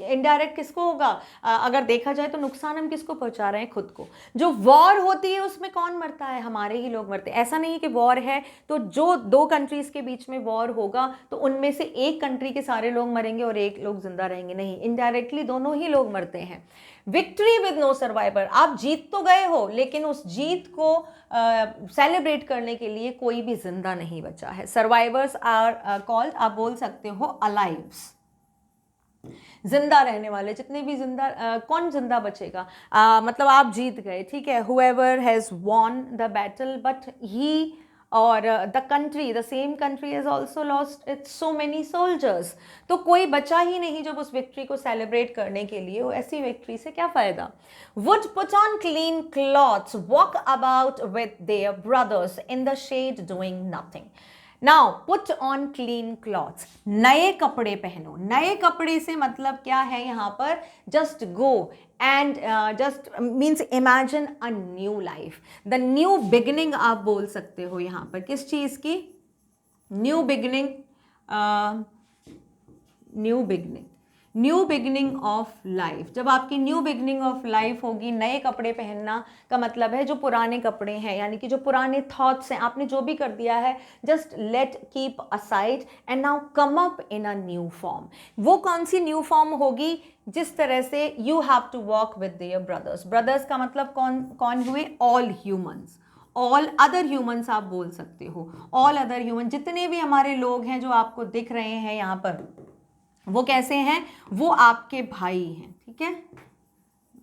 इनडायरेक्ट किसको होगा, अगर देखा जाए तो नुकसान हम किसको पहुंचा रहे हैं, खुद को। जो वॉर होती है उसमें कौन मरता है, हमारे ही लोग मरते हैं। ऐसा नहीं है कि वॉर है तो जो दो कंट्रीज के बीच में वॉर होगा तो उनमें से एक कंट्री के सारे लोग मरेंगे और एक लोग जिंदा रहेंगे, नहीं, इनडायरेक्टली दोनों ही लोग मरते हैं। विक्ट्री विद नो सर्वाइवर, आप जीत तो गए हो लेकिन उस जीत को सेलिब्रेट करने के लिए कोई भी जिंदा नहीं बचा है। सर्वाइवर्स आर कॉल्ड, आप बोल सकते हो, अलाइव्स, जिंदा रहने वाले, जितने भी जिंदा, कौन जिंदा बचेगा, मतलब आप जीत गए, ठीक है। However has won the battle but he और the country, the same country has also lost its so many soldiers. तो कोई बचा ही नहीं जब उस विक्ट्री को सेलिब्रेट करने के लिए, वो ऐसी विक्ट्री से क्या फ़ायदा। Would put on clean clothes, walk about with their brothers in the shed doing nothing. Now put on clean clothes, नए कपड़े पहनो। नए कपड़े से मतलब क्या है यहाँ पर, just go and just means imagine a new life, the new beginning आप बोल सकते हो यहाँ पर। किस चीज़ की new beginning, new beginning, new beginning of life. जब आपकी न्यू बिगिनिंग ऑफ लाइफ होगी, नए कपड़े पहनना का मतलब है जो पुराने कपड़े हैं, यानी कि जो पुराने थॉट्स हैं, आपने जो भी कर दिया है, just let keep aside and now come up in a new form. वो कौन सी न्यू फॉर्म होगी, जिस तरह से you have to walk with their brothers. Brothers का मतलब कौन कौन हुए, all humans, all other humans आप बोल सकते हो। ऑल अदर ह्यूमन, जितने भी हमारे लोग हैं जो आपको दिख रहे हैं यहाँ पर, वो कैसे हैं, वो आपके भाई हैं। ठीक है,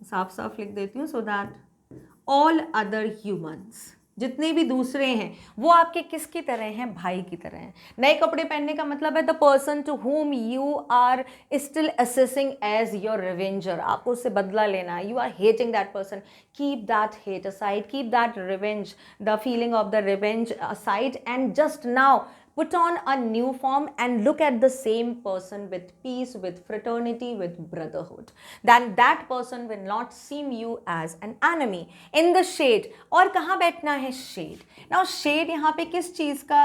साफ साफ लिख देती हूँ so that all other humans, जितने भी दूसरे हैं वो आपके किसकी तरह हैं, भाई की तरह हैं। नए कपड़े पहनने का मतलब है the person to whom you are still assessing as your revenger, आपको उससे बदला लेना है, you are hating that person, keep that hate aside, keep that revenge, the feeling of the revenge aside and just now put on a new form and look at the same person with peace, with fraternity, with brotherhood. Then that person will not seem you as an enemy. In the shade, और कहाँ बैठना है, shade. Now shade यहाँ पे किस चीज़ का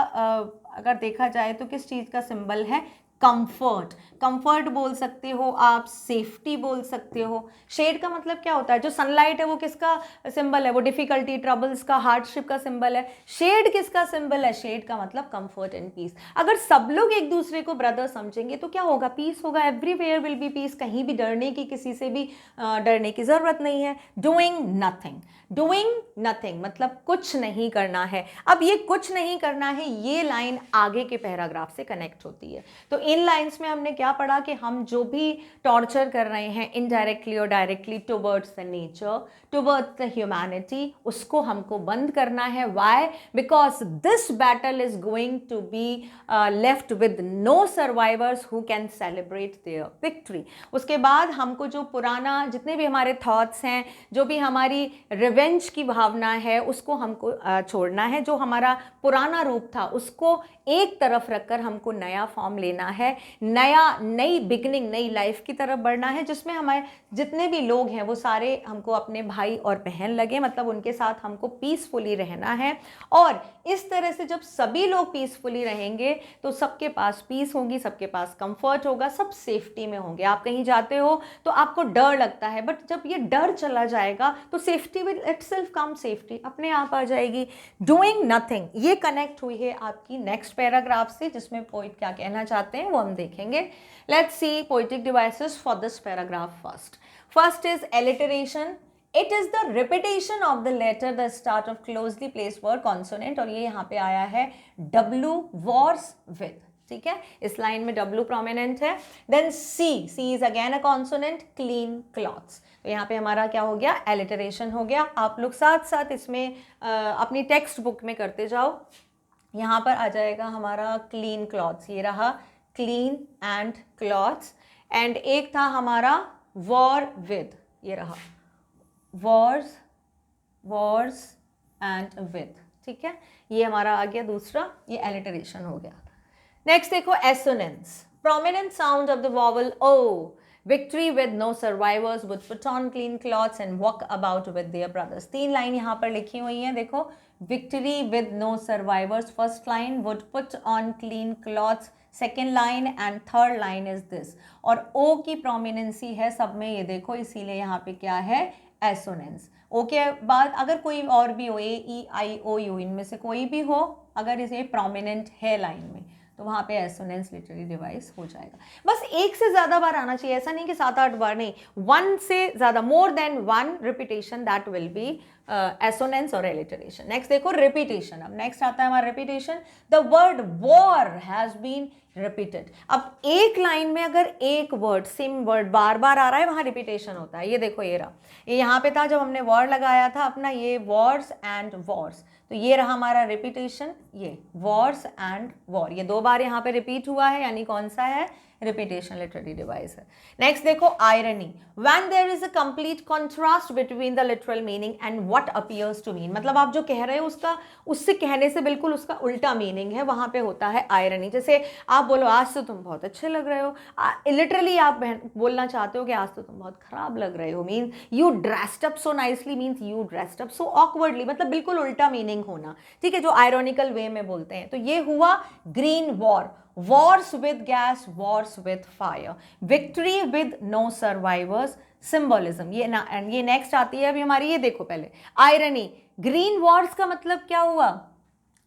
अगर देखा जाए तो किस चीज़ का सिंबल है, कंफर्ट। कंफर्ट बोल सकते हो आप, सेफ्टी बोल सकते हो। शेड का मतलब क्या होता है, जो सनलाइट है वो किसका सिंबल है, वो डिफिकल्टी, ट्रबल्स का, हार्डशिप का सिंबल है। शेड किसका सिंबल है, शेड का मतलब कंफर्ट एंड पीस। अगर सब लोग एक दूसरे को ब्रदर समझेंगे तो क्या होगा, पीस होगा, एवरीवेयर विल बी पीस। कहीं भी डरने की, किसी से भी डरने की जरूरत नहीं है। डूइंग नथिंग, डूइंग नथिंग मतलब कुछ नहीं करना है। अब ये कुछ नहीं करना है, ये लाइन आगे के पैराग्राफ से कनेक्ट होती है। तो इन लाइंस में हमने क्या पढ़ा कि हम जो भी टॉर्चर कर रहे हैं इनडायरेक्टली और directly towards the nature, towards the humanity, उसको हमको बंद करना है। Why, because this battle is going to be left with no survivors who can celebrate their victory. उसके बाद हमको जो पुराना, जितने भी हमारे थॉट्स हैं, जो भी हमारी रिवेंज की भावना है, उसको हमको छोड़ना है। जो हमारा पुराना रूप था उसको एक तरफ रखकर हमको नया फॉर्म लेना है, नई बिगनिंग, नई लाइफ की तरफ बढ़ना है, जिसमें हमारे जितने भी लोग हैं वो सारे हमको अपने भाई और बहन लगे, मतलब उनके साथ हमको पीसफुली रहना है। और इस तरह से जब सभी लोग पीसफुली रहेंगे तो सबके पास पीस होगी, सबके पास कंफर्ट होगा, सब सेफ्टी में होंगे। आप कहीं जाते हो तो आपको डर लगता है, बट जब ये डर चला जाएगा तो safety will itself come, safety अपने आप आ जाएगी। डूइंग नथिंग, ये कनेक्ट हुई है आपकी नेक्स्ट पैराग्राफ से, जिसमें पोइट क्या कहना चाहते हैं वो हम देखेंगे। Let's see poetic devices for this paragraph first. First is alliteration. It is the repetition of the letter the start of closely placed word consonant, और ये यहाँ पे आया है W वॉर्स विद। ठीक है, इस लाइन में W प्रोमिनेंट है। Then C is again a consonant, clean clothes. तो यहाँ पे हमारा क्या हो गया, एलिटरेशन हो गया। आप लोग साथ साथ इसमें अपनी टेक्स्ट बुक में करते जाओ। यहाँ पर आ जाएगा हमारा क्लीन क्लॉथ्स, ये रहा क्लीन एंड क्लॉथ्स। एंड एक था हमारा वॉर विद, ये रहा वॉर्स एंड विद। ठीक है, ये हमारा आ गया दूसरा, ये एलिटरेशन हो गया। नेक्स्ट देखो assonance, prominent sound of the vowel O. Victory with no survivors would put on clean clothes and walk about with their brothers. 3 line यहाँ पर लिखी हुई हैं, देखो victory with no survivors, first line would put on clean clothes, second line and third line is this। और O की prominency है सब में, ये देखो, इसीलिए यहाँ पे क्या है, एसोनेंस। O के बाद अगर कोई और भी हो, A E I O U, इनमें से कोई भी हो, अगर इसे प्रोमिनेंट है लाइन में तो वहाँ पे एसोनेंस लिटरेरी डिवाइस हो जाएगा। बस एक से ज़्यादा बार आना चाहिए, ऐसा नहीं कि 7-8 बार, नहीं, 1 से ज़्यादा, more than 1 repetition, that will be assonance और एलिटरेशन। नेक्स्ट देखो रिपीटेशन। अब नेक्स्ट आता है हमारा repetition. The word war has been repeated. अब एक लाइन में अगर एक वर्ड, सेम वर्ड बार बार आ रहा है, वहाँ रिपीटेशन होता है। ये देखो, ये रहा, ये यहाँ पे था जब हमने वॉर लगाया था अपना, ये वॉर्स एंड वॉर्स, तो तो ये रहा हमारा रिपीटेशन, ये वॉर्स एंड वॉर, ये 2 बार यहाँ पे रिपीट हुआ है, यानी कौन सा है, रिपीटेशन लिटरेरी डिवाइस है। नेक्स्ट देखो irony, when there is a complete contrast between the literal meaning and what appears to mean, मतलब आप जो कह रहे हो उसका उससे कहने से बिल्कुल उसका उल्टा मीनिंग है, वहां पे होता है आयरनी। जैसे आप बोलो आज तो तुम बहुत अच्छे लग रहे हो, लिटरली आप बोलना चाहते हो कि आज तो तुम बहुत खराब लग रहे हो, mean you dressed up so nicely, means you dressed up so awkwardly, मतलब बिल्कुल उल्टा मीनिंग होना, ठीक है, जो आयरॉनिकल वे में बोलते हैं। तो ये हुआ green war, wars with gas, wars with fire, victory with no survivors, symbolism। ये ना, एंड ये नेक्स्ट आती है अभी हमारी, ये देखो पहले आयरनी, ग्रीन वॉर्स का मतलब क्या हुआ,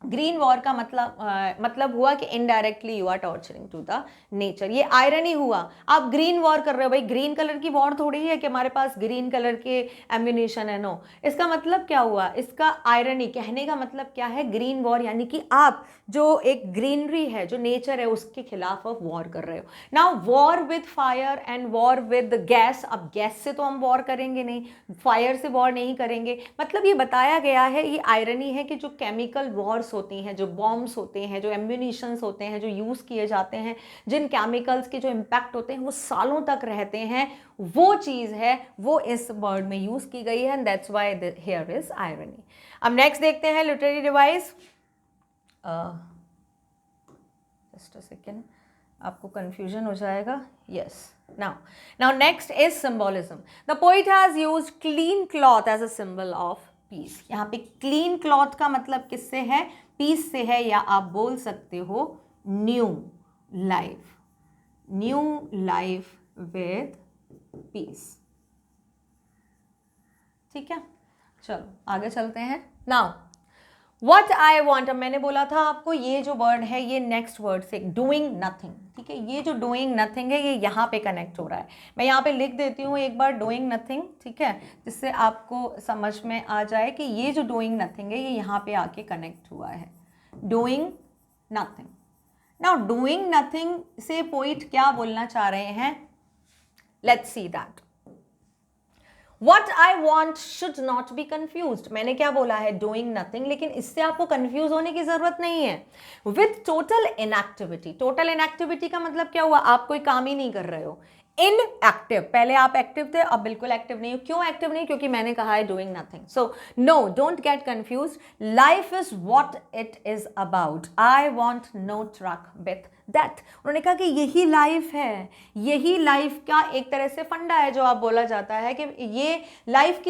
ग्रीन वॉर का मतलब हुआ कि indirectly you are torturing to the nature, ये आयरनी हुआ। आप ग्रीन वॉर कर रहे हो, भाई ग्रीन कलर की वॉर थोड़ी है कि हमारे पास ग्रीन कलर के एम्यूनिशन है, नो। इसका मतलब क्या हुआ, इसका आयरनी कहने का मतलब क्या है, ग्रीन वॉर यानी कि आप जो एक ग्रीनरी है, जो नेचर है, उसके खिलाफ आप वॉर कर रहे हो। Now war with fire and war with gas, अब गैस से तो हम वॉर करेंगे नहीं, फायर से वॉर नहीं करेंगे, मतलब ये बताया गया है, ये आयरनी है कि जो केमिकल वॉर्स होती हैं, जो बॉम्ब्स होते हैं, जो एम्यूनिशंस होते हैं, जो यूज़ किए जाते हैं, जिन केमिकल्स के जो इम्पैक्ट होते हैं वो सालों तक रहते हैं, वो चीज़ है, वो इस वर्ड में यूज़ की गई है, and that's why here is irony. अब नेक्स्ट देखते हैं literary device, just a second, आपको कंफ्यूजन हो जाएगा, yes. Now next is symbolism. The poet has used clean cloth as a symbol of peace. यहाँ पे clean cloth का मतलब किससे है, peace से है, या आप बोल सकते हो new life, new life with peace, ठीक है। चलो आगे चलते हैं। Now What I want, अब मैंने बोला था आपको ये जो वर्ड है ये नेक्स्ट वर्ड से डूइंग नथिंग, ठीक है, ये जो डूइंग नथिंग है ये यहाँ पे कनेक्ट हो रहा है। मैं यहाँ पे लिख देती हूँ एक बार डूइंग नथिंग, ठीक है, जिससे आपको समझ में आ जाए कि ये जो डूइंग नथिंग है ये यहाँ पे आके कनेक्ट हुआ है, doing nothing. Now doing nothing से पोइट क्या बोलना चाह रहे हैं, let's see that. What I want should not be confused, मैंने क्या बोला है, doing nothing, लेकिन इससे आपको कंफ्यूज होने की जरूरत नहीं है। With total inactivity, total inactivity का मतलब क्या हुआ, आप कोई काम ही नहीं कर रहे हो। Inactive, पहले आप एक्टिव थे, अब बिल्कुल एक्टिव नहीं हो। क्यों एक्टिव नहीं, क्योंकि मैंने कहा है doing nothing. So no, don't get confuse, life is what it is about, I want no truck with that. उन्होंने कहा कि यही लाइफ है, यही लाइफ का एक तरह से फंडा है, जो आप बोला जाता है कि ये लाइफ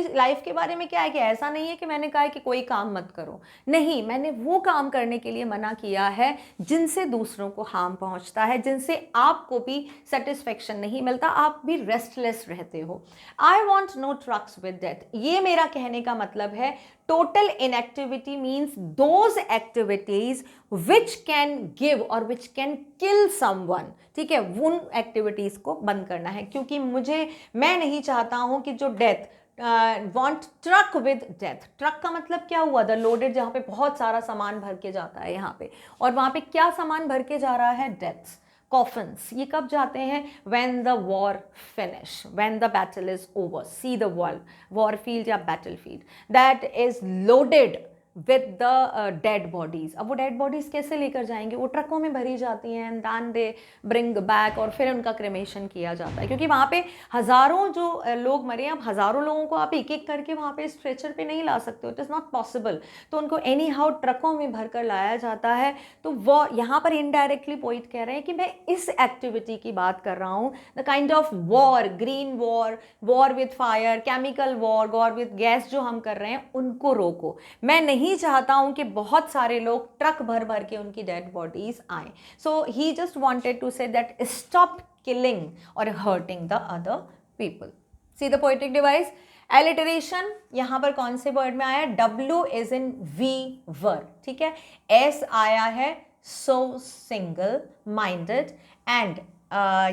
के बारे में क्या है कि ऐसा नहीं है कि मैंने कहा है कि कोई काम मत करो, नहीं, मैंने वो काम करने के लिए मना किया है जिनसे दूसरों को हार्म पहुंचता है, जिनसे आपको भी सेटिस्फेक्शन नहीं मिलता, आप भी रेस्टलेस रहते हो। I want no trucks with death, ये मेरा कहने का मतलब है total inactivity means those activities which can give और विच कैन किल समवन, ठीक है, उन एक्टिविटीज को बंद करना है, क्योंकि मैं नहीं चाहता हूं कि जो death want truck with death, truck का मतलब क्या हुआ, द लोडेड, जहाँ पे बहुत सारा सामान भर के जाता है यहाँ पे, और वहाँ पे क्या सामान भर के जा रहा है, डेथ्स, कॉफन्स। ये कब जाते हैं, when the war finish, when the battle is over, see the war field या battlefield that is loaded with the dead bodies। अब वो डेड बॉडीज कैसे लेकर जाएंगे, वो ट्रकों में भरी जाती हैं, and then they bring back, और फिर उनका क्रेमेशन किया जाता है, क्योंकि वहाँ पे हज़ारों जो लोग मरे हैं, अब हज़ारों लोगों को आप एक एक करके वहाँ पे स्ट्रेचर पे नहीं ला सकते हो, इट इज़ नॉट पॉसिबल, तो उनको एनी हाउ ट्रकों में भर कर लाया जाता है। तो वो यहाँ पर इनडायरेक्टली पॉइंट कह रहे हैं कि मैं इस एक्टिविटी की बात कर रहा हूँ, the kind of war, green war, war with fire, chemical war with gas जो हम कर रहे हैं, उनको रोको। मैं नहीं चाहता हूं कि बहुत सारे लोग ट्रक भर भर के उनकी डेड बॉडीज आए। So he just wanted to say that stop killing और hurting the other people. See the poetic device, alliteration यहां पर कौन से वर्ड में आया, W is in we war, ठीक है, S आया है सो सिंगल माइंडेड, एंड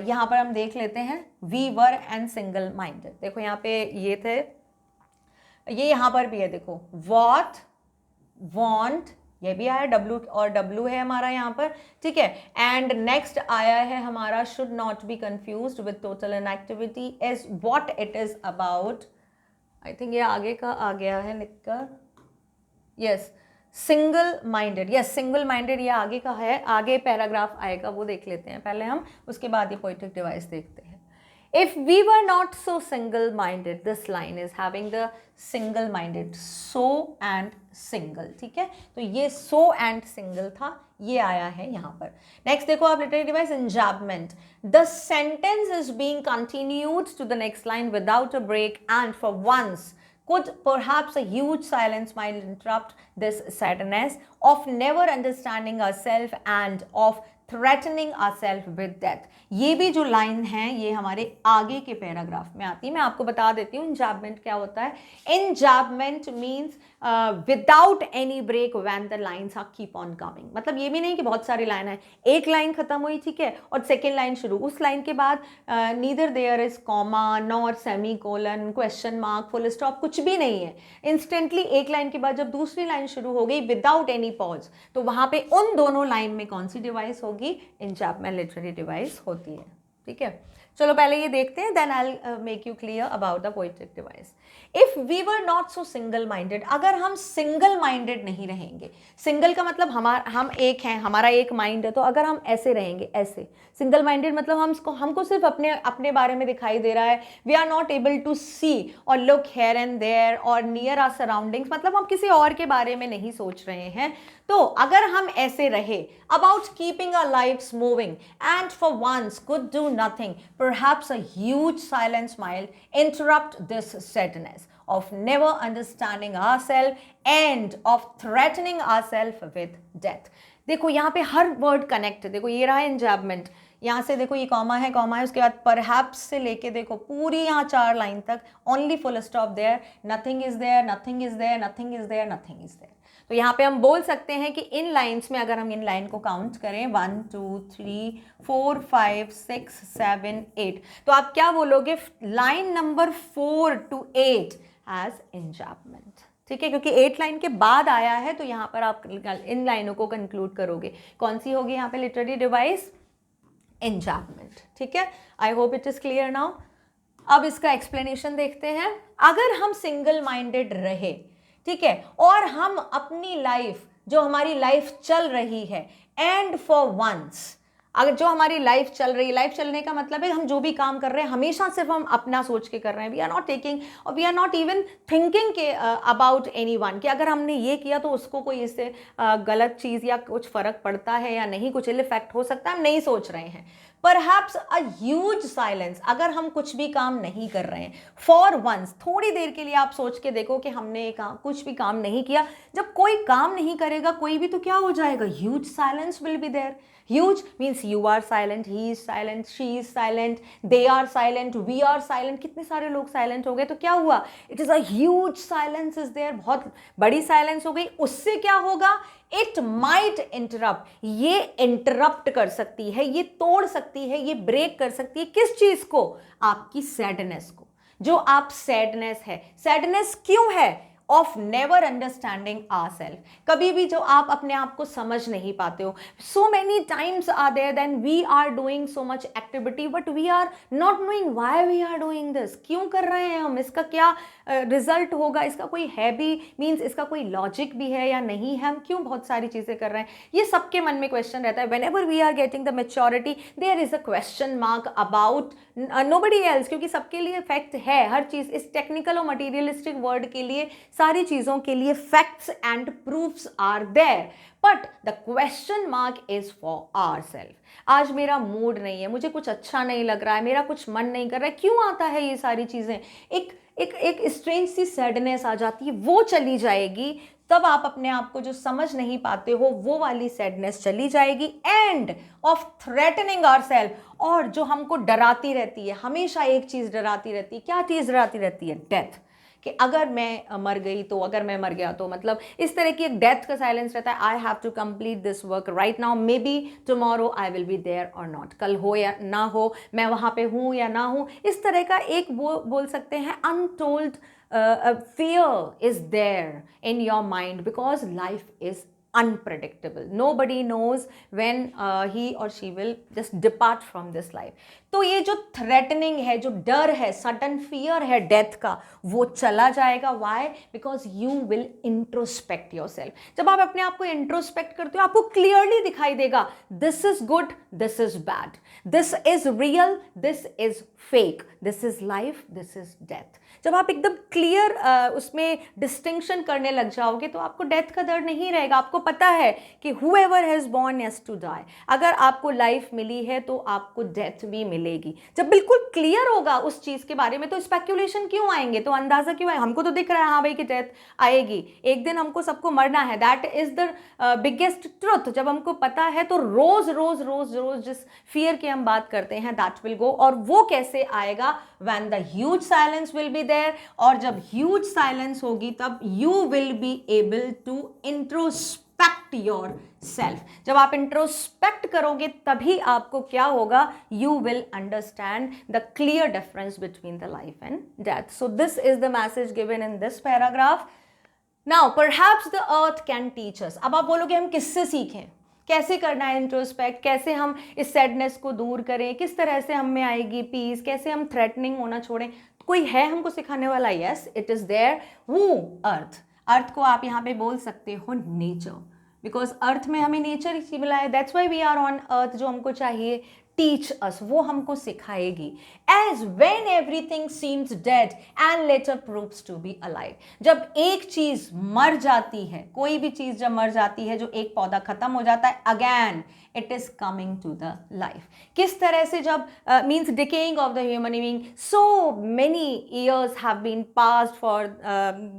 यहां पर हम देख लेते हैं we were and single minded. देखो यहाँ पे ये थे, ये यहां पर भी है, देखो वॉट, want, ये भी आया W, और W है हमारा यहाँ पर, ठीक है, एंड नेक्स्ट आया है हमारा should not be confused with total inactivity is what it is about. I think ये आगे का आ गया है लिखकर, yes, single minded, yes single minded ये आगे का है, आगे पैराग्राफ आएगा वो देख लेते हैं पहले हम, उसके बाद ये पोएटिक डिवाइस देखते हैं. If we were not so single-minded, this line is having the single-minded, so and single, ठीक है. तो ये so and single था, ये आया है यहाँ पर. नेक्स्ट देखो आप literary device enjambment. The sentence is being continued to the next line without a break and for once could perhaps a huge silence might interrupt this sadness of never understanding ourselves and of threatening ourselves with death. ये भी जो line है ये हमारे आगे के paragraph में आती है. मैं आपको बता देती हूँ enjambment क्या होता है. enjambment means without any break when the lines are keep on coming. मतलब ये भी नहीं कि बहुत सारी लाइन है, एक लाइन खत्म हुई ठीक है और सेकेंड लाइन शुरू, उस लाइन के बाद neither there is comma nor semicolon question mark full stop, कुछ भी नहीं है. इंस्टेंटली एक लाइन के बाद जब दूसरी लाइन शुरू हो गई विदाउट एनी पॉज, तो वहां पे उन दोनों लाइन में कौन सी डिवाइस होगी? enjambment लिटरेरी डिवाइस होती है. ठीक है, चलो पहले ये देखते हैं, then I will make you clear about the poetic device. If we were not so single minded, अगर हम सिंगल माइंडेड नहीं रहेंगे, सिंगल का मतलब हम एक हैं, हमारा एक माइंड है, तो अगर हम ऐसे रहेंगे, ऐसे सिंगल माइंडेड मतलब हमको सिर्फ अपने बारे में दिखाई दे रहा है, we are not able to see और लुक हेयर एंड देयर और नियर आवर सराउंडिंग्स, मतलब हम किसी और के बारे में नहीं सोच रहे हैं. तो अगर हम ऐसे रहे, about keeping our lives moving and for once could do nothing, perhaps a huge silence might interrupt this sadness of never understanding ourselves and of threatening ourselves with death. देखो यहाँ पे हर वर्ड कनेक्ट है. देखो ये रहा enjambment, यहाँ से देखो ये कॉमा है, उसके बाद परहैप्स से लेके देखो पूरी यहाँ 4 लाइन तक only full stop there, nothing is there, nothing is there, nothing is there, nothing is there. तो यहाँ पे हम बोल सकते हैं कि इन लाइन्स में अगर हम इन लाइन को काउंट करें 1 2 3 4 5 6 7 8, तो आप क्या बोलोगे? Line number 4 to 8 has enjambment. ठीक है, क्योंकि 8 लाइन के बाद आया है, तो यहाँ पर आप इन लाइनों को कंक्लूड करोगे. कौन सी होगी यहाँ पे लिटरेरी डिवाइस? enjambment. ठीक है, आई hope it is clear now. अब इसका एक्सप्लेनेशन देखते हैं. अगर हम सिंगल माइंडेड रहे, ठीक है, और हम अपनी लाइफ, जो हमारी लाइफ चल रही है, एंड फॉर वंस, अगर जो हमारी लाइफ चल रही है, लाइफ चलने का मतलब है हम जो भी काम कर रहे हैं हमेशा सिर्फ हम अपना सोच के कर रहे हैं. वी आर नॉट टेकिंग और we are not even thinking के अबाउट एनी वन, कि अगर हमने ये किया तो उसको कोई इससे गलत चीज़ या कुछ फ़र्क पड़ता है या नहीं, कुछ इल इफेक्ट हो सकता है, हम नहीं सोच रहे हैं. परहैप्स अ ह्यूज साइलेंस, अगर हम कुछ भी काम नहीं कर रहे हैं, फॉर वंस, थोड़ी देर के लिए आप सोच के देखो कि हमने कुछ भी काम नहीं किया. जब कोई काम नहीं करेगा कोई भी, तो क्या हो जाएगा? Huge silence will be there. Huge means you are silent, he is silent, she is silent, they are silent, we are silent. कितने सारे लोग साइलेंट हो गए, तो क्या हुआ? It is a huge silence is there, बहुत बड़ी साइलेंस हो गई. उससे क्या होगा? It might interrupt, ये इंटरप्ट कर सकती है, ये तोड़ सकती है, ये ब्रेक कर सकती है. किस चीज को? आपकी सैडनेस को. जो आप सैडनेस है, सैडनेस क्यों है? ऑफ नेवर अंडरस्टैंडिंग आवरसेल्फ, कभी भी जो आप अपने आप को समझ नहीं पाते हो. So many times are there then we are doing so much activity but we are not knowing why we are doing this. क्यों कर रहे हैं हम? इसका क्या रिजल्ट होगा? इसका कोई है भी, मीन्स इसका कोई लॉजिक भी है या नहीं है? हम क्यों बहुत सारी चीज़ें कर रहे हैं? ये सबके मन में क्वेश्चन रहता है. Whenever we are getting the maturity there is a question mark about nobody else, क्योंकि सबके लिए फैक्ट है. हर चीज़ इस टेक्निकल और मटीरियलिस्टिक वर्ड के लिए, सारी चीज़ों के लिए facts and proofs are there, but the question mark is for ourselves. आज मेरा मूड नहीं है, मुझे कुछ अच्छा नहीं लग रहा है, मेरा कुछ मन नहीं कर रहा है. क्यों आता है ये सारी चीज़ें? एक स्ट्रेंज सी सैडनेस आ जाती है, वो चली जाएगी. तब आप अपने आप को जो समझ नहीं पाते हो वो वाली सैडनेस चली जाएगी. एंड ऑफ थ्रेटनिंग आवरसेल्फ, और जो हमको डराती रहती है, हमेशा एक चीज़ डराती रहती है. क्या चीज़ डराती रहती है? डेथ. कि अगर मैं मर गई तो, अगर मैं मर गया तो, मतलब इस तरह की एक डेथ का साइलेंस रहता है. I have to complete this work right now, maybe tomorrow I will be there और नॉट, कल हो या ना हो, मैं वहाँ पे हूँ या ना हूँ. इस तरह का एक बोल सकते हैं untold fear is there in your mind because life is unpredictable. Nobody knows when he or she will just depart from this life. तो ये जो थ्रेटनिंग है, जो डर है, सडन फियर है डेथ का, वो चला जाएगा. Why? Because you will introspect yourself. जब आप अपने आप को इंट्रोस्पेक्ट करते हो, आपको क्लियरली दिखाई देगा this is good, this is bad, this is real, this is fake, this is life, this is death. जब आप एकदम क्लियर उसमें डिस्टिंक्शन करने लग जाओगे तो आपको डेथ का डर नहीं रहेगा. आपको पता है कि whoever has born has to die. अगर आपको लाइफ मिली है तो आपको डेथ भी मिलेगी. जब बिल्कुल क्लियर होगा उस चीज़ के बारे में तो स्पेक्यूलेशन क्यों आएंगे, तो अंदाज़ा क्यों आए. हमको तो दिख रहा है हाँ भाई कि डेथ आएगी, एक दिन हमको सबको मरना है. That is the biggest truth. जब हमको पता है तो रोज रोज रोज रोज जिस फियर की हम बात करते हैं दैट विल गो. और वो कैसे आएगा? When the huge silence will be there. और जब ह्यूज साइलेंस होगी तब you will be able to introspect yourself. जब आप इंट्रोस्पेक्ट करोगे तभी आपको क्या होगा? You will understand the clear difference between the life and death. So this is the message given in this paragraph. Now perhaps the earth can teach us. अब आप बोलोगे हम किससे सीखें, कैसे करना है इंट्रोस्पेक्ट, कैसे हम इस सैडनेस को दूर करें, किस तरह से हम में आएगी पीस, कैसे हम थ्रेटनिंग होना छोड़ें. कोई है हमको सिखाने वाला? Yes, it is there. वो अर्थ. अर्थ को आप यहाँ पे बोल सकते हो नेचर, बिकॉज अर्थ में हमें नेचर ही मिला है. That's why we are on earth. जो हमको चाहिए टीच अस, वो हमको सिखाएगी. As when everything seems dead and later proves to be alive. जब एक चीज मर जाती है, कोई भी चीज जब मर जाती है, जो एक पौधा खत्म हो जाता है, again it is coming to the life. किस तरह से जब means decaying of the human being, so many years have been passed for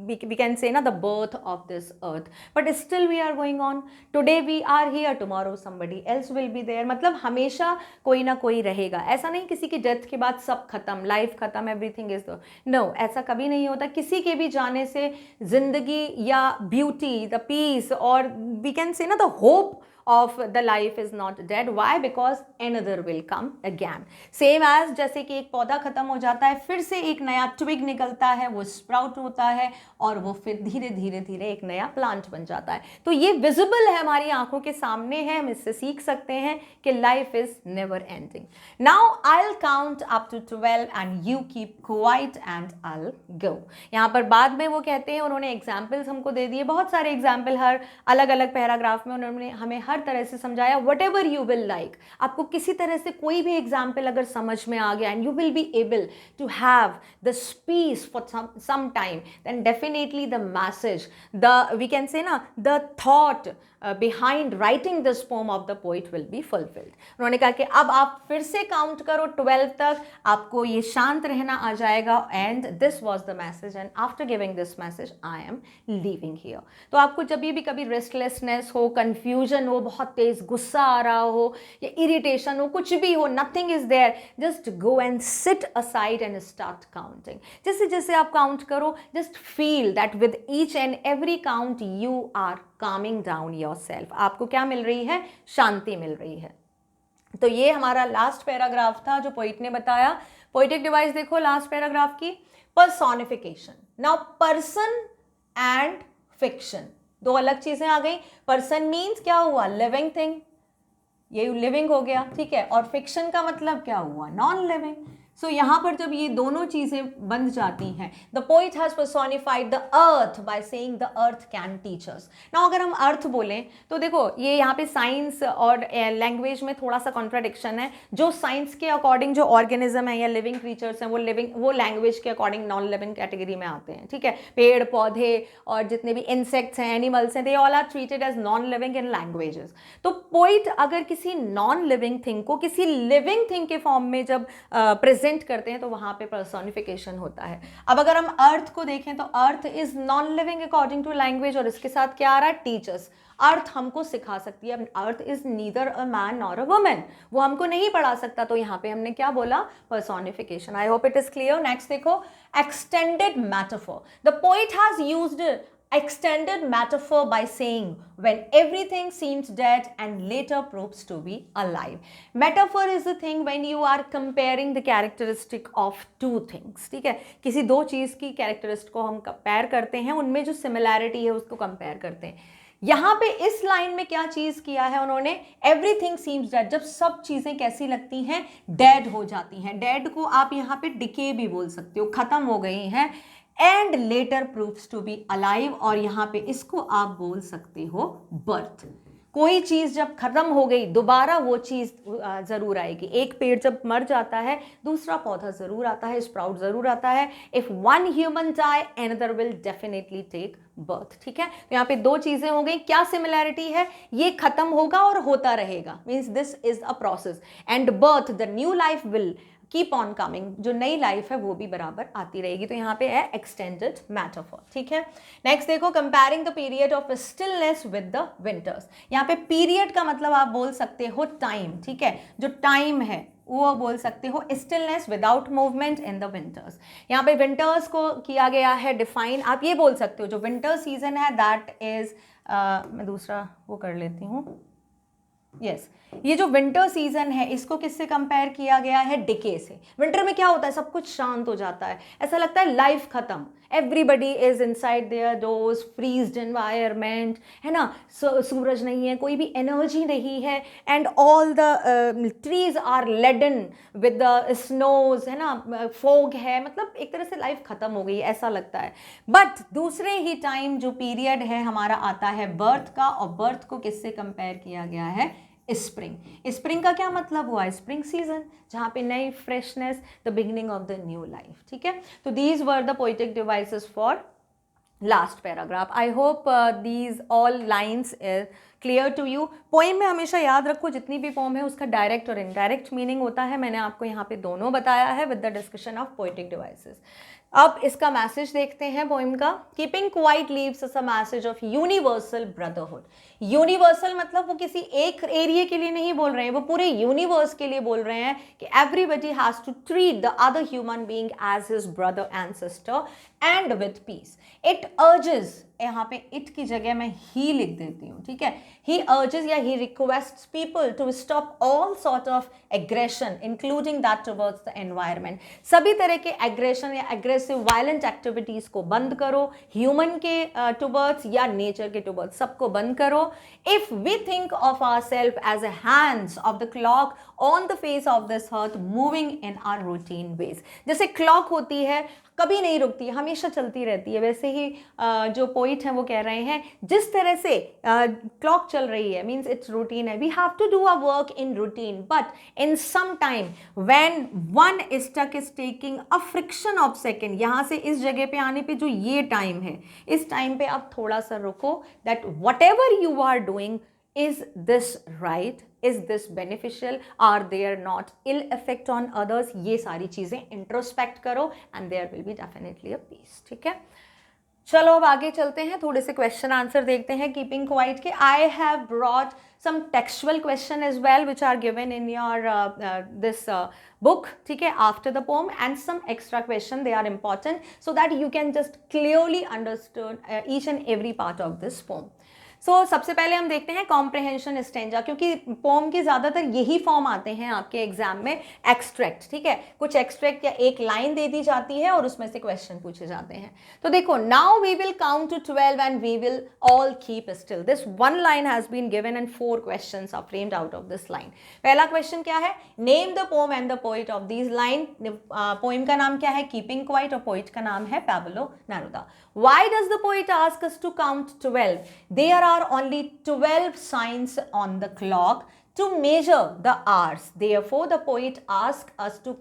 we can say ना the birth of this earth, but still we are going on. Today we are here, tomorrow somebody else will be there. मतलब हमेशा कोई ना कोई रहेगा. ऐसा नहीं किसी की डेथ के बाद सब खत्म, लाइफ खत्म, एवरीथिंग इज नो. ऐसा कभी नहीं होता. किसी के भी जाने से जिंदगी या ब्यूटी, द पीस, और वी कैन से ना the hope of the life is not dead. Why? Because another will come again. Same as जैसे कि एक पौधा खत्म हो जाता है, फिर से एक नया ट्विग निकलता है, वो स्प्राउट होता है और वो फिर धीरे धीरे धीरे एक नया प्लांट बन जाता है. तो ये विजिबल है, हमारी आंखों के सामने है. हम इससे सीख सकते हैं कि life is never ending. Now I will count up to 12 and you keep quiet and I will go. यहाँ पर बाद में वो कहते हैं, उन्होंने एग्जाम्पल्स हमको दे दिए, बहुत सारे एग्जाम्पल हर अलग अलग पैराग्राफ में उन्होंने हमें हर तरह से समझाया. What ever you will like. आपको किसी तरह से कोई भी एग्जाम्पल अगर समझ में आ गया and you will be able to have the speech for some time, then definitely the message, the we can say ना the thought behind writing this poem of the poet will be fulfilled. उन्होंने कहा कि अब आप फिर से count करो 12 तक, आपको ये शांत रहना आ जाएगा. and this was the message and after giving this message I am leaving here. तो आपको जब भी कभी रेस्टलेसनेस हो, कंफ्यूजन हो, बहुत तेज गुस्सा आ रहा हो या इरिटेशन हो, कुछ भी हो, nothing is there, just go and sit aside and start counting. जैसे जैसे आप काउंट करो, just feel that with each and every count you are calming down yourself. आपको क्या मिल रही है? शांति मिल रही है. तो ये हमारा लास्ट पैराग्राफ था जो पोइट ने बताया. पोइटिक डिवाइस देखो लास्ट पैराग्राफ की. Personification. Now person and fiction, दो अलग चीजें आ गई. पर्सन मीन्स क्या हुआ? लिविंग थिंग, ये लिविंग हो गया, ठीक है. और फिक्शन का मतलब क्या हुआ? Non living. सो यहाँ पर जब ये दोनों चीजें बंध जाती हैं, the poet has personified the earth by saying the earth can teach us. Now अगर हम अर्थ बोलें तो देखो ये यहाँ पे साइंस और लैंग्वेज में थोड़ा सा कॉन्ट्राडिक्शन है. जो साइंस के अकॉर्डिंग जो ऑर्गेनिज्म है या लिविंग क्रीचर्स हैं वो लैंग्वेज के अकॉर्डिंग नॉन लिविंग कैटेगरी में आते हैं, ठीक है. पेड़ पौधे और जितने भी इंसेक्ट्स हैं, एनिमल्स हैं, they all are treated as non living in languages. तो पोइट अगर किसी नॉन लिविंग थिंग को किसी लिविंग थिंग के फॉर्म में जब प्रेजेंट करते हैं तो वहां पे पर्सोनिफिकेशन होता है. अब अगर हम अर्थ को देखें तो earth is non living according to language, और इसके साथ क्या आ रहा है? टीचर्स. अर्थ हमको सिखा सकती है. Earth is neither a man nor a woman, वो हमको नहीं पढ़ा सकता. तो यहाँ पे हमने क्या बोला? Personification. I hope it is clear. Next देखो, extended metaphor. The poet has used extended metaphor by saying when everything seems dead and later proves to be alive. Metaphor is the thing when you are comparing the characteristic of two things. ठीक है, किसी दो चीज की characteristic को हम compare करते हैं, उनमें जो सिमिलैरिटी है उसको कंपेयर करते हैं. यहाँ पे इस लाइन में क्या चीज किया है उन्होंने, एवरीथिंग सीम्स डेड, जब सब चीजें कैसी लगती हैं, डेड हो जाती हैं। डेड को आप यहाँ पे डिके भी बोल सकते हो, खत्म हो गई हैं। And later proves to be alive, और यहाँ पे इसको आप बोल सकते हो बर्थ। कोई चीज जब खत्म हो गई दोबारा वो चीज जरूर आएगी। एक पेड़ जब मर जाता है दूसरा पौधा जरूर आता है, स्प्राउट जरूर आता है। If one human die another will definitely take birth. ठीक है, तो यहाँ पे दो चीजें हो गई। क्या सिमिलैरिटी है, ये खत्म होगा और होता रहेगा, means this is a process. And birth, the new life will keep on coming, जो नई लाइफ है वो भी बराबर आती रहेगी। तो यहाँ पे है एक्सटेंडेड मेटाफॉर। ठीक है, नेक्स्ट देखो, comparing the period of stillness with the winters. यहाँ पे पीरियड का मतलब आप बोल सकते हो टाइम। ठीक है, जो टाइम है वो बोल सकते हो stillness without movement in the winters. यहाँ पे विंटर्स को किया गया है डिफाइन, आप ये बोल सकते हो जो विंटर सीजन है दैट इज, मैं दूसरा वो कर लेती हूँ, यस ये जो विंटर सीजन है इसको किससे कंपेयर किया गया है, डिके से। विंटर में क्या होता है, सब कुछ शांत हो जाता है, ऐसा लगता है लाइफ खत्म, everybody is inside their doors, freezed environment, है ना, सूरज नहीं है, कोई भी एनर्जी नहीं है, and all the trees are laden with the snows, है ना, फोग है, मतलब एक तरह से लाइफ खत्म हो गई ऐसा लगता है। बट दूसरे ही टाइम जो पीरियड है हमारा आता है बर्थ का, और बर्थ को किससे कंपेयर किया गया है, स्प्रिंग। स्प्रिंग का क्या मतलब हुआ, स्प्रिंग सीजन, जहां पे नई freshness, the beginning of the new life. ठीक है, तो these were the poetic devices for last paragraph. I hope these all lines clear to you. Poem में हमेशा याद रखो जितनी भी पोएम है उसका डायरेक्ट और इनडायरेक्ट मीनिंग होता है, मैंने आपको यहाँ पे दोनों बताया है with the discussion of poetic devices. अब इसका मैसेज देखते हैं पोएम का। Keeping quiet leaves us a message of universal brotherhood. Universal मतलब वो किसी एक एरिया के लिए नहीं बोल रहे हैं, वो पूरे यूनिवर्स के लिए बोल रहे हैं कि everybody has to treat the other human being as his brother and sister and with peace. It urges, यहाँ पे इट की जगह मैं ही लिख देती हूँ। ठीक है, ही अर्जेस या he requests people to stop all sort of aggression including that towards the environment. सभी तरह के एग्रेशन या एग्रेसिव वायलेंट एक्टिविटीज को बंद करो, ह्यूमन के टुवर्ड्स या नेचर के टुवर्ड्स, सबको बंद करो। If we think of ourselves as a hands of the clock on the face of this earth moving in our routine ways. जैसे क्लॉक होती है, कभी नहीं रुकती, हमेशा चलती रहती है, वैसे ही जो पोइट हैं वो कह रहे हैं जिस तरह से क्लॉक चल रही है, मीन्स इट्स रूटीन है, we have to do a work in routine, but in some time when one stuck is taking a friction of second, यहाँ से इस जगह पे आने पे जो ये टाइम है, इस टाइम पे आप थोड़ा सा रुको, that whatever you are doing, is this right, is this beneficial, are there not ill effect on others, ये सारी चीजें इंट्रोस्पेक्ट करो and there will be definitely a peace। ठीक है, चलो अब आगे चलते हैं, थोड़े से क्वेश्चन आंसर देखते हैं कीपिंग क्वाइट के। I have brought some textual question as well which are given in your this book, ठीक है, after the poem, and some extra question, they are important so that you can just clearly understand each and every part of this poem। सबसे पहले हम देखते हैं comprehension stanza, क्योंकि pome के ज़्यादातर यही फॉर्म आते हैं आपके एग्जाम में, एक्सट्रैक्ट। ठीक है, कुछ एक्सट्रैक्ट या एक लाइन दे दी जाती है और उसमें से क्वेश्चन पूछे जाते हैं। तो देखो, now we will count to 12 and we will all keep still. This one line has been given and 4 questions are framed out of this line. पहला क्वेश्चन क्या है, name the poem and the poet of this line. Poem का नाम क्या है, keeping quiet, और poet का नाम है Pablo Neruda. Why does the poet ask us to count 12? There are only 12 signs on the clock to measure the hours. Therefore, the poet asks us to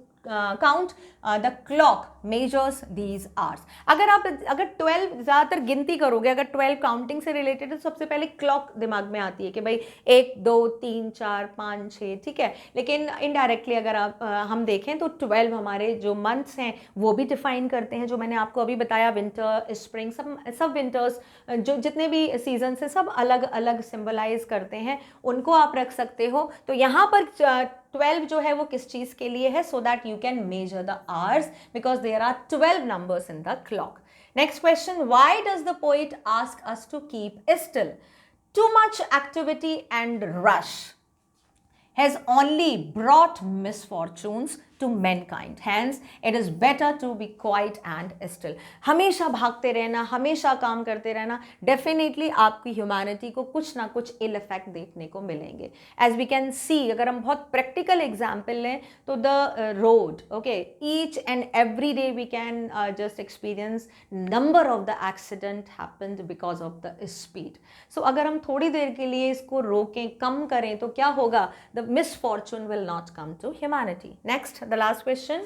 count the clock measures these hours। अगर 12 ज़्यादातर गिनती करोगे, अगर 12 counting से related है तो सबसे पहले क्लॉक दिमाग में आती है कि भाई 1 2 3 4 5 6, ठीक है। लेकिन इनडायरेक्टली अगर हम देखें तो 12 हमारे जो मंथ्स हैं वो भी डिफाइन करते हैं, जो मैंने आपको अभी बताया, विंटर, स्प्रिंग, सब विंटर्स, जो जितने भी सीजन से सब अलग अलग सिंबलाइज करते हैं, उनको आप रख सकते हो। तो यहाँ पर 12 जो है वो किस चीज़ के लिए है, so that you can measure the hours because there are 12 numbers in the clock. Next question, why does the poet ask us to keep still? Too much activity and rush has only brought misfortunes to mankind. Hence, it is better to be quiet and still. हमेशा भागते रहना, हमेशा काम करते रहना, definitely आपकी humanity को कुछ ना कुछ ill effect देखने को मिलेंगे. As we can see, अगर हम बहुत practical example लें तो the road, okay, each and every day we can just experience number of the accident happened because of the speed. So अगर हम थोड़ी देर के लिए इसको रोकें, कम करें तो क्या होगा? The misfortune will not come to humanity. Next, the last question.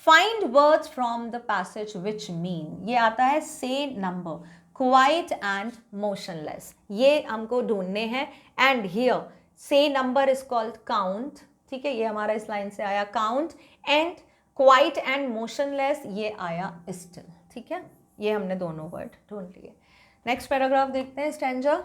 Find words from the passage which mean. ये आता है say number, quiet and motionless. ये हमको ढूंढने हैं. And here say number is called count. ठीक है, ये हमारा इस लाइन से आया count. And quiet and motionless ये आया still. ठीक है, ये हमने दोनों वर्ड ढूंढ लिए. नेक्स्ट पैराग्राफ देखते हैं, stanza.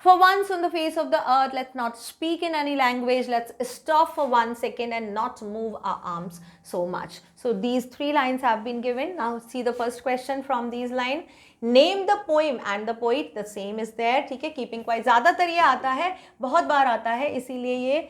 For once on the face of the earth, let's not speak in any language. Let's stop for 1 second and not move our arms so much. So these 3 lines have been given. Now see the first question from these lines. Name the poem and the poet. The same is there. ठीक है, keeping quiet. ज़्यादातर ये आता है, बहुत बार आता है, इसीलिए ये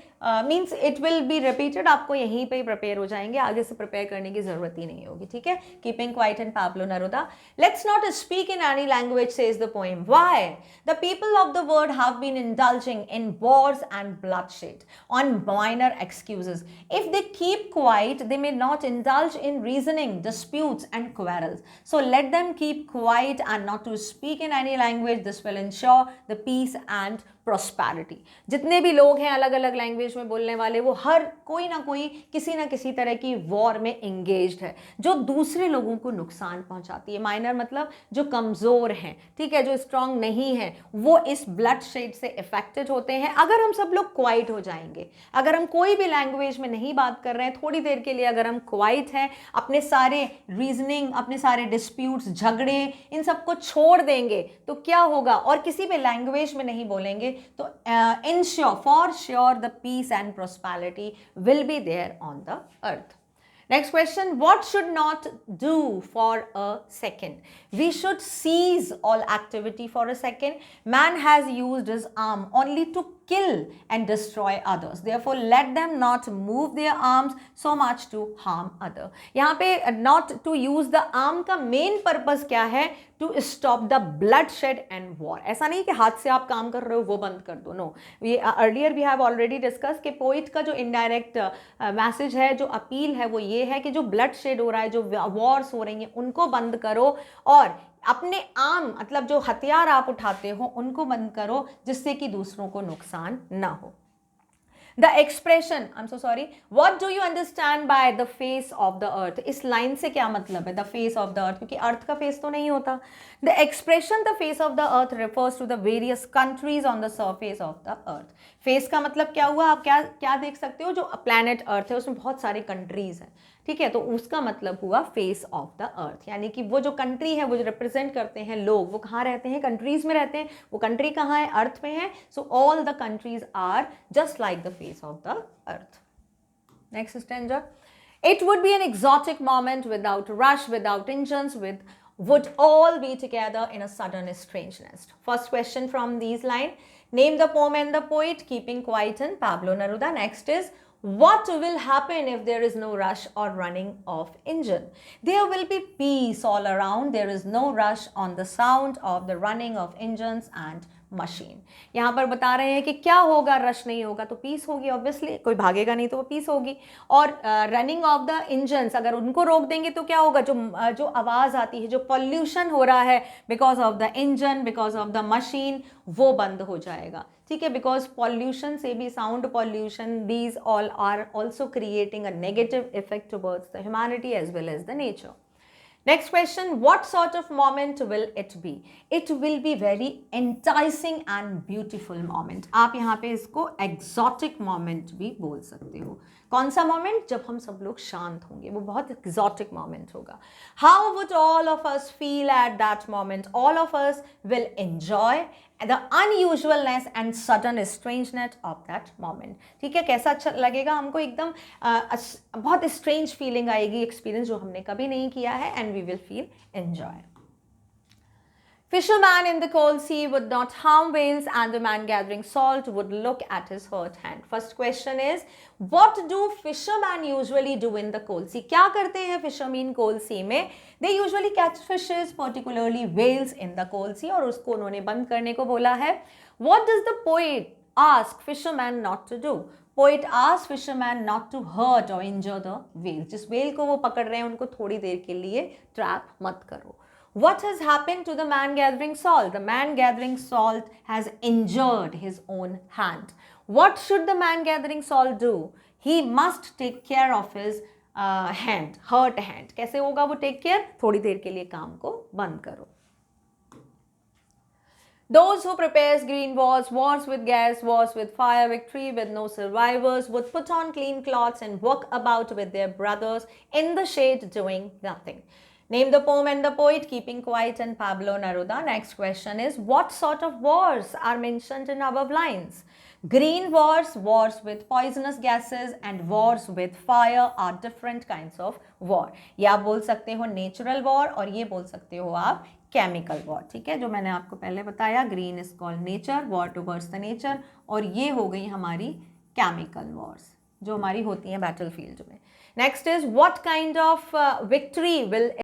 means it will be repeated. आपको यहीं पे ही प्रिपेयर हो जाएंगे, आगे से प्रिपेयर करने की जरूरत ही नहीं होगी. ठीक है, keeping quiet and Pablo Neruda. Let's not speak in any language says the poem. Why? The people of the world have been indulging in wars and bloodshed on minor excuses. If they keep quiet, they may not indulge in reasoning, disputes and quarrels. So let them keep quiet and not to speak in any language. This will ensure the peace and prosperity. जितने भी लोग हैं अलग अलग language में बोलने वाले, वो हर कोई ना कोई किसी ना किसी तरह की वॉर में इंगेज्ड है जो दूसरे लोगों को नुकसान पहुंचाती है. माइनर मतलब जो कमज़ोर हैं, ठीक है, जो स्ट्रांग नहीं है, वो इस ब्लड शेड से इफेक्टेड होते हैं. अगर हम सब लोग क्वाइट हो जाएंगे, अगर हम कोई भी लैंग्वेज में नहीं बात कर रहे हैं, थोड़ी देर के लिए अगर हम क्वाइट हैं, अपने सारे रीजनिंग, अपने सारे डिस्प्यूट्स, झगड़े, इन सबको छोड़ देंगे तो क्या होगा, और किसी भी लैंग्वेज में नहीं बोलेंगे तो ensure, for sure, the peace and prosperity will be there on the earth. Next question. What should not do for a second? We should cease all activity for a second. Man has used his arm only to kill and destroy others. Therefore, let them not move their arms so much to harm other. यहाँ पे not to use the arm का main purpose क्या है? To stop the bloodshed and war. ऐसा नहीं कि हाथ से आप काम कर रहे हो वो बंद कर दो. No. Earlier we have already discussed कि पोइट का जो indirect मैसेज है, जो अपील है, वो ये है कि जो bloodshed हो रहा है, जो wars हो रही हैं, उनको बंद करो और अपने आम मतलब जो हथियार आप उठाते हो उनको बंद करो, जिससे कि दूसरों को नुकसान ना हो. The expression, I'm so sorry, what do you understand by the face of the earth? इस लाइन से क्या मतलब है, the face of the earth, क्योंकि अर्थ का फेस तो नहीं होता. The expression the face of the earth refers to the various countries on the surface of the earth. Face का मतलब क्या हुआ, आप क्या क्या देख सकते हो, जो प्लैनेट अर्थ है उसमें बहुत सारे कंट्रीज हैं, ठीक है, तो उसका मतलब हुआ फेस ऑफ द अर्थ, यानी कि वो जो कंट्री है, वो जो रिप्रेजेंट करते हैं लोग, वो कहाँ रहते हैं, कंट्रीज में रहते हैं. वो कंट्री कहाँ है, अर्थ में है. So all the countries are just like the face of the earth. Next stanza. It would be an exotic moment without rush, without engines, would all be together in a sudden strangeness. First question from these lines. Name the poem and the poet, keeping quiet in Pablo Neruda. Next is, what will happen if there is no rush or running of engine? There will be peace all around. There is no rush on the sound of the running of engines and machine. यहाँ पर बता रहे हैं कि क्या होगा, rush नहीं होगा तो पीस होगी, ऑब्वियसली कोई भागेगा नहीं तो वो पीस होगी. और रनिंग ऑफ द इंजन्स, अगर उनको रोक देंगे तो क्या होगा, जो आवाज़ आती है, जो पॉल्यूशन हो रहा है because of the engine, because of the machine, वो बंद हो जाएगा. ठीक है, बिकॉज पॉल्यूशन से भी, sound pollution, these all are also creating a negative effect towards the humanity as well as the nature. Next question, what sort of moment will it be? It will be very enticing and beautiful moment. आप यहाँ पे इसको exotic moment भी बोल सकते हो. कौन सा मोमेंट? जब हम सब लोग शांत होंगे, वो बहुत exotic moment होगा. How would all of us feel at that moment? All of us will enjoy the unusualness and sudden strangeness of that moment. ठीक है, कैसा अच्छा लगेगा हमको, एकदम बहुत strange feeling आएगी, experience जो हमने कभी नहीं किया है, and we will feel enjoy. Fisherman in the cold sea would not harm whales and the man gathering salt would look at his hurt hand. First question is, what do fishermen usually do in the cold sea? क्या करते हैं fishermen cold sea में? They usually catch fishes, particularly whales in the cold sea, और उसको उन्होंने बंद करने को बोला है. What does the poet ask fisherman not to do? Poet asks fisherman not to hurt or injure the whale. जिस whale को वो पकड़ रहे हैं उनको थोड़ी देर के लिए trap मत करो. What has happened to the man gathering salt? The man gathering salt has injured his own hand. What should the man gathering salt do? He must take care of his hand, hurt hand. कैसे होगा वो take care? थोड़ी देर के लिए काम को बंद करो. Those who prepares green wars, wars with gas, wars with fire, victory with no survivors, would put on clean clothes and walk about with their brothers in the shade doing nothing. Name the poem and the poet, Keeping Quiet and Pablo Neruda. Next question is, what sort of wars are mentioned in above lines? Green wars, wars with poisonous gases and wars with fire are different kinds of war. ये आप बोल सकते हो natural war और ये बोल सकते हो आप chemical war. ठीक है, जो मैंने आपको पहले बताया, green is called nature, war towards the nature, और ये हो गई हमारी chemical wars जो हमारी होती हैं battlefield में. Next is, what kind of victory will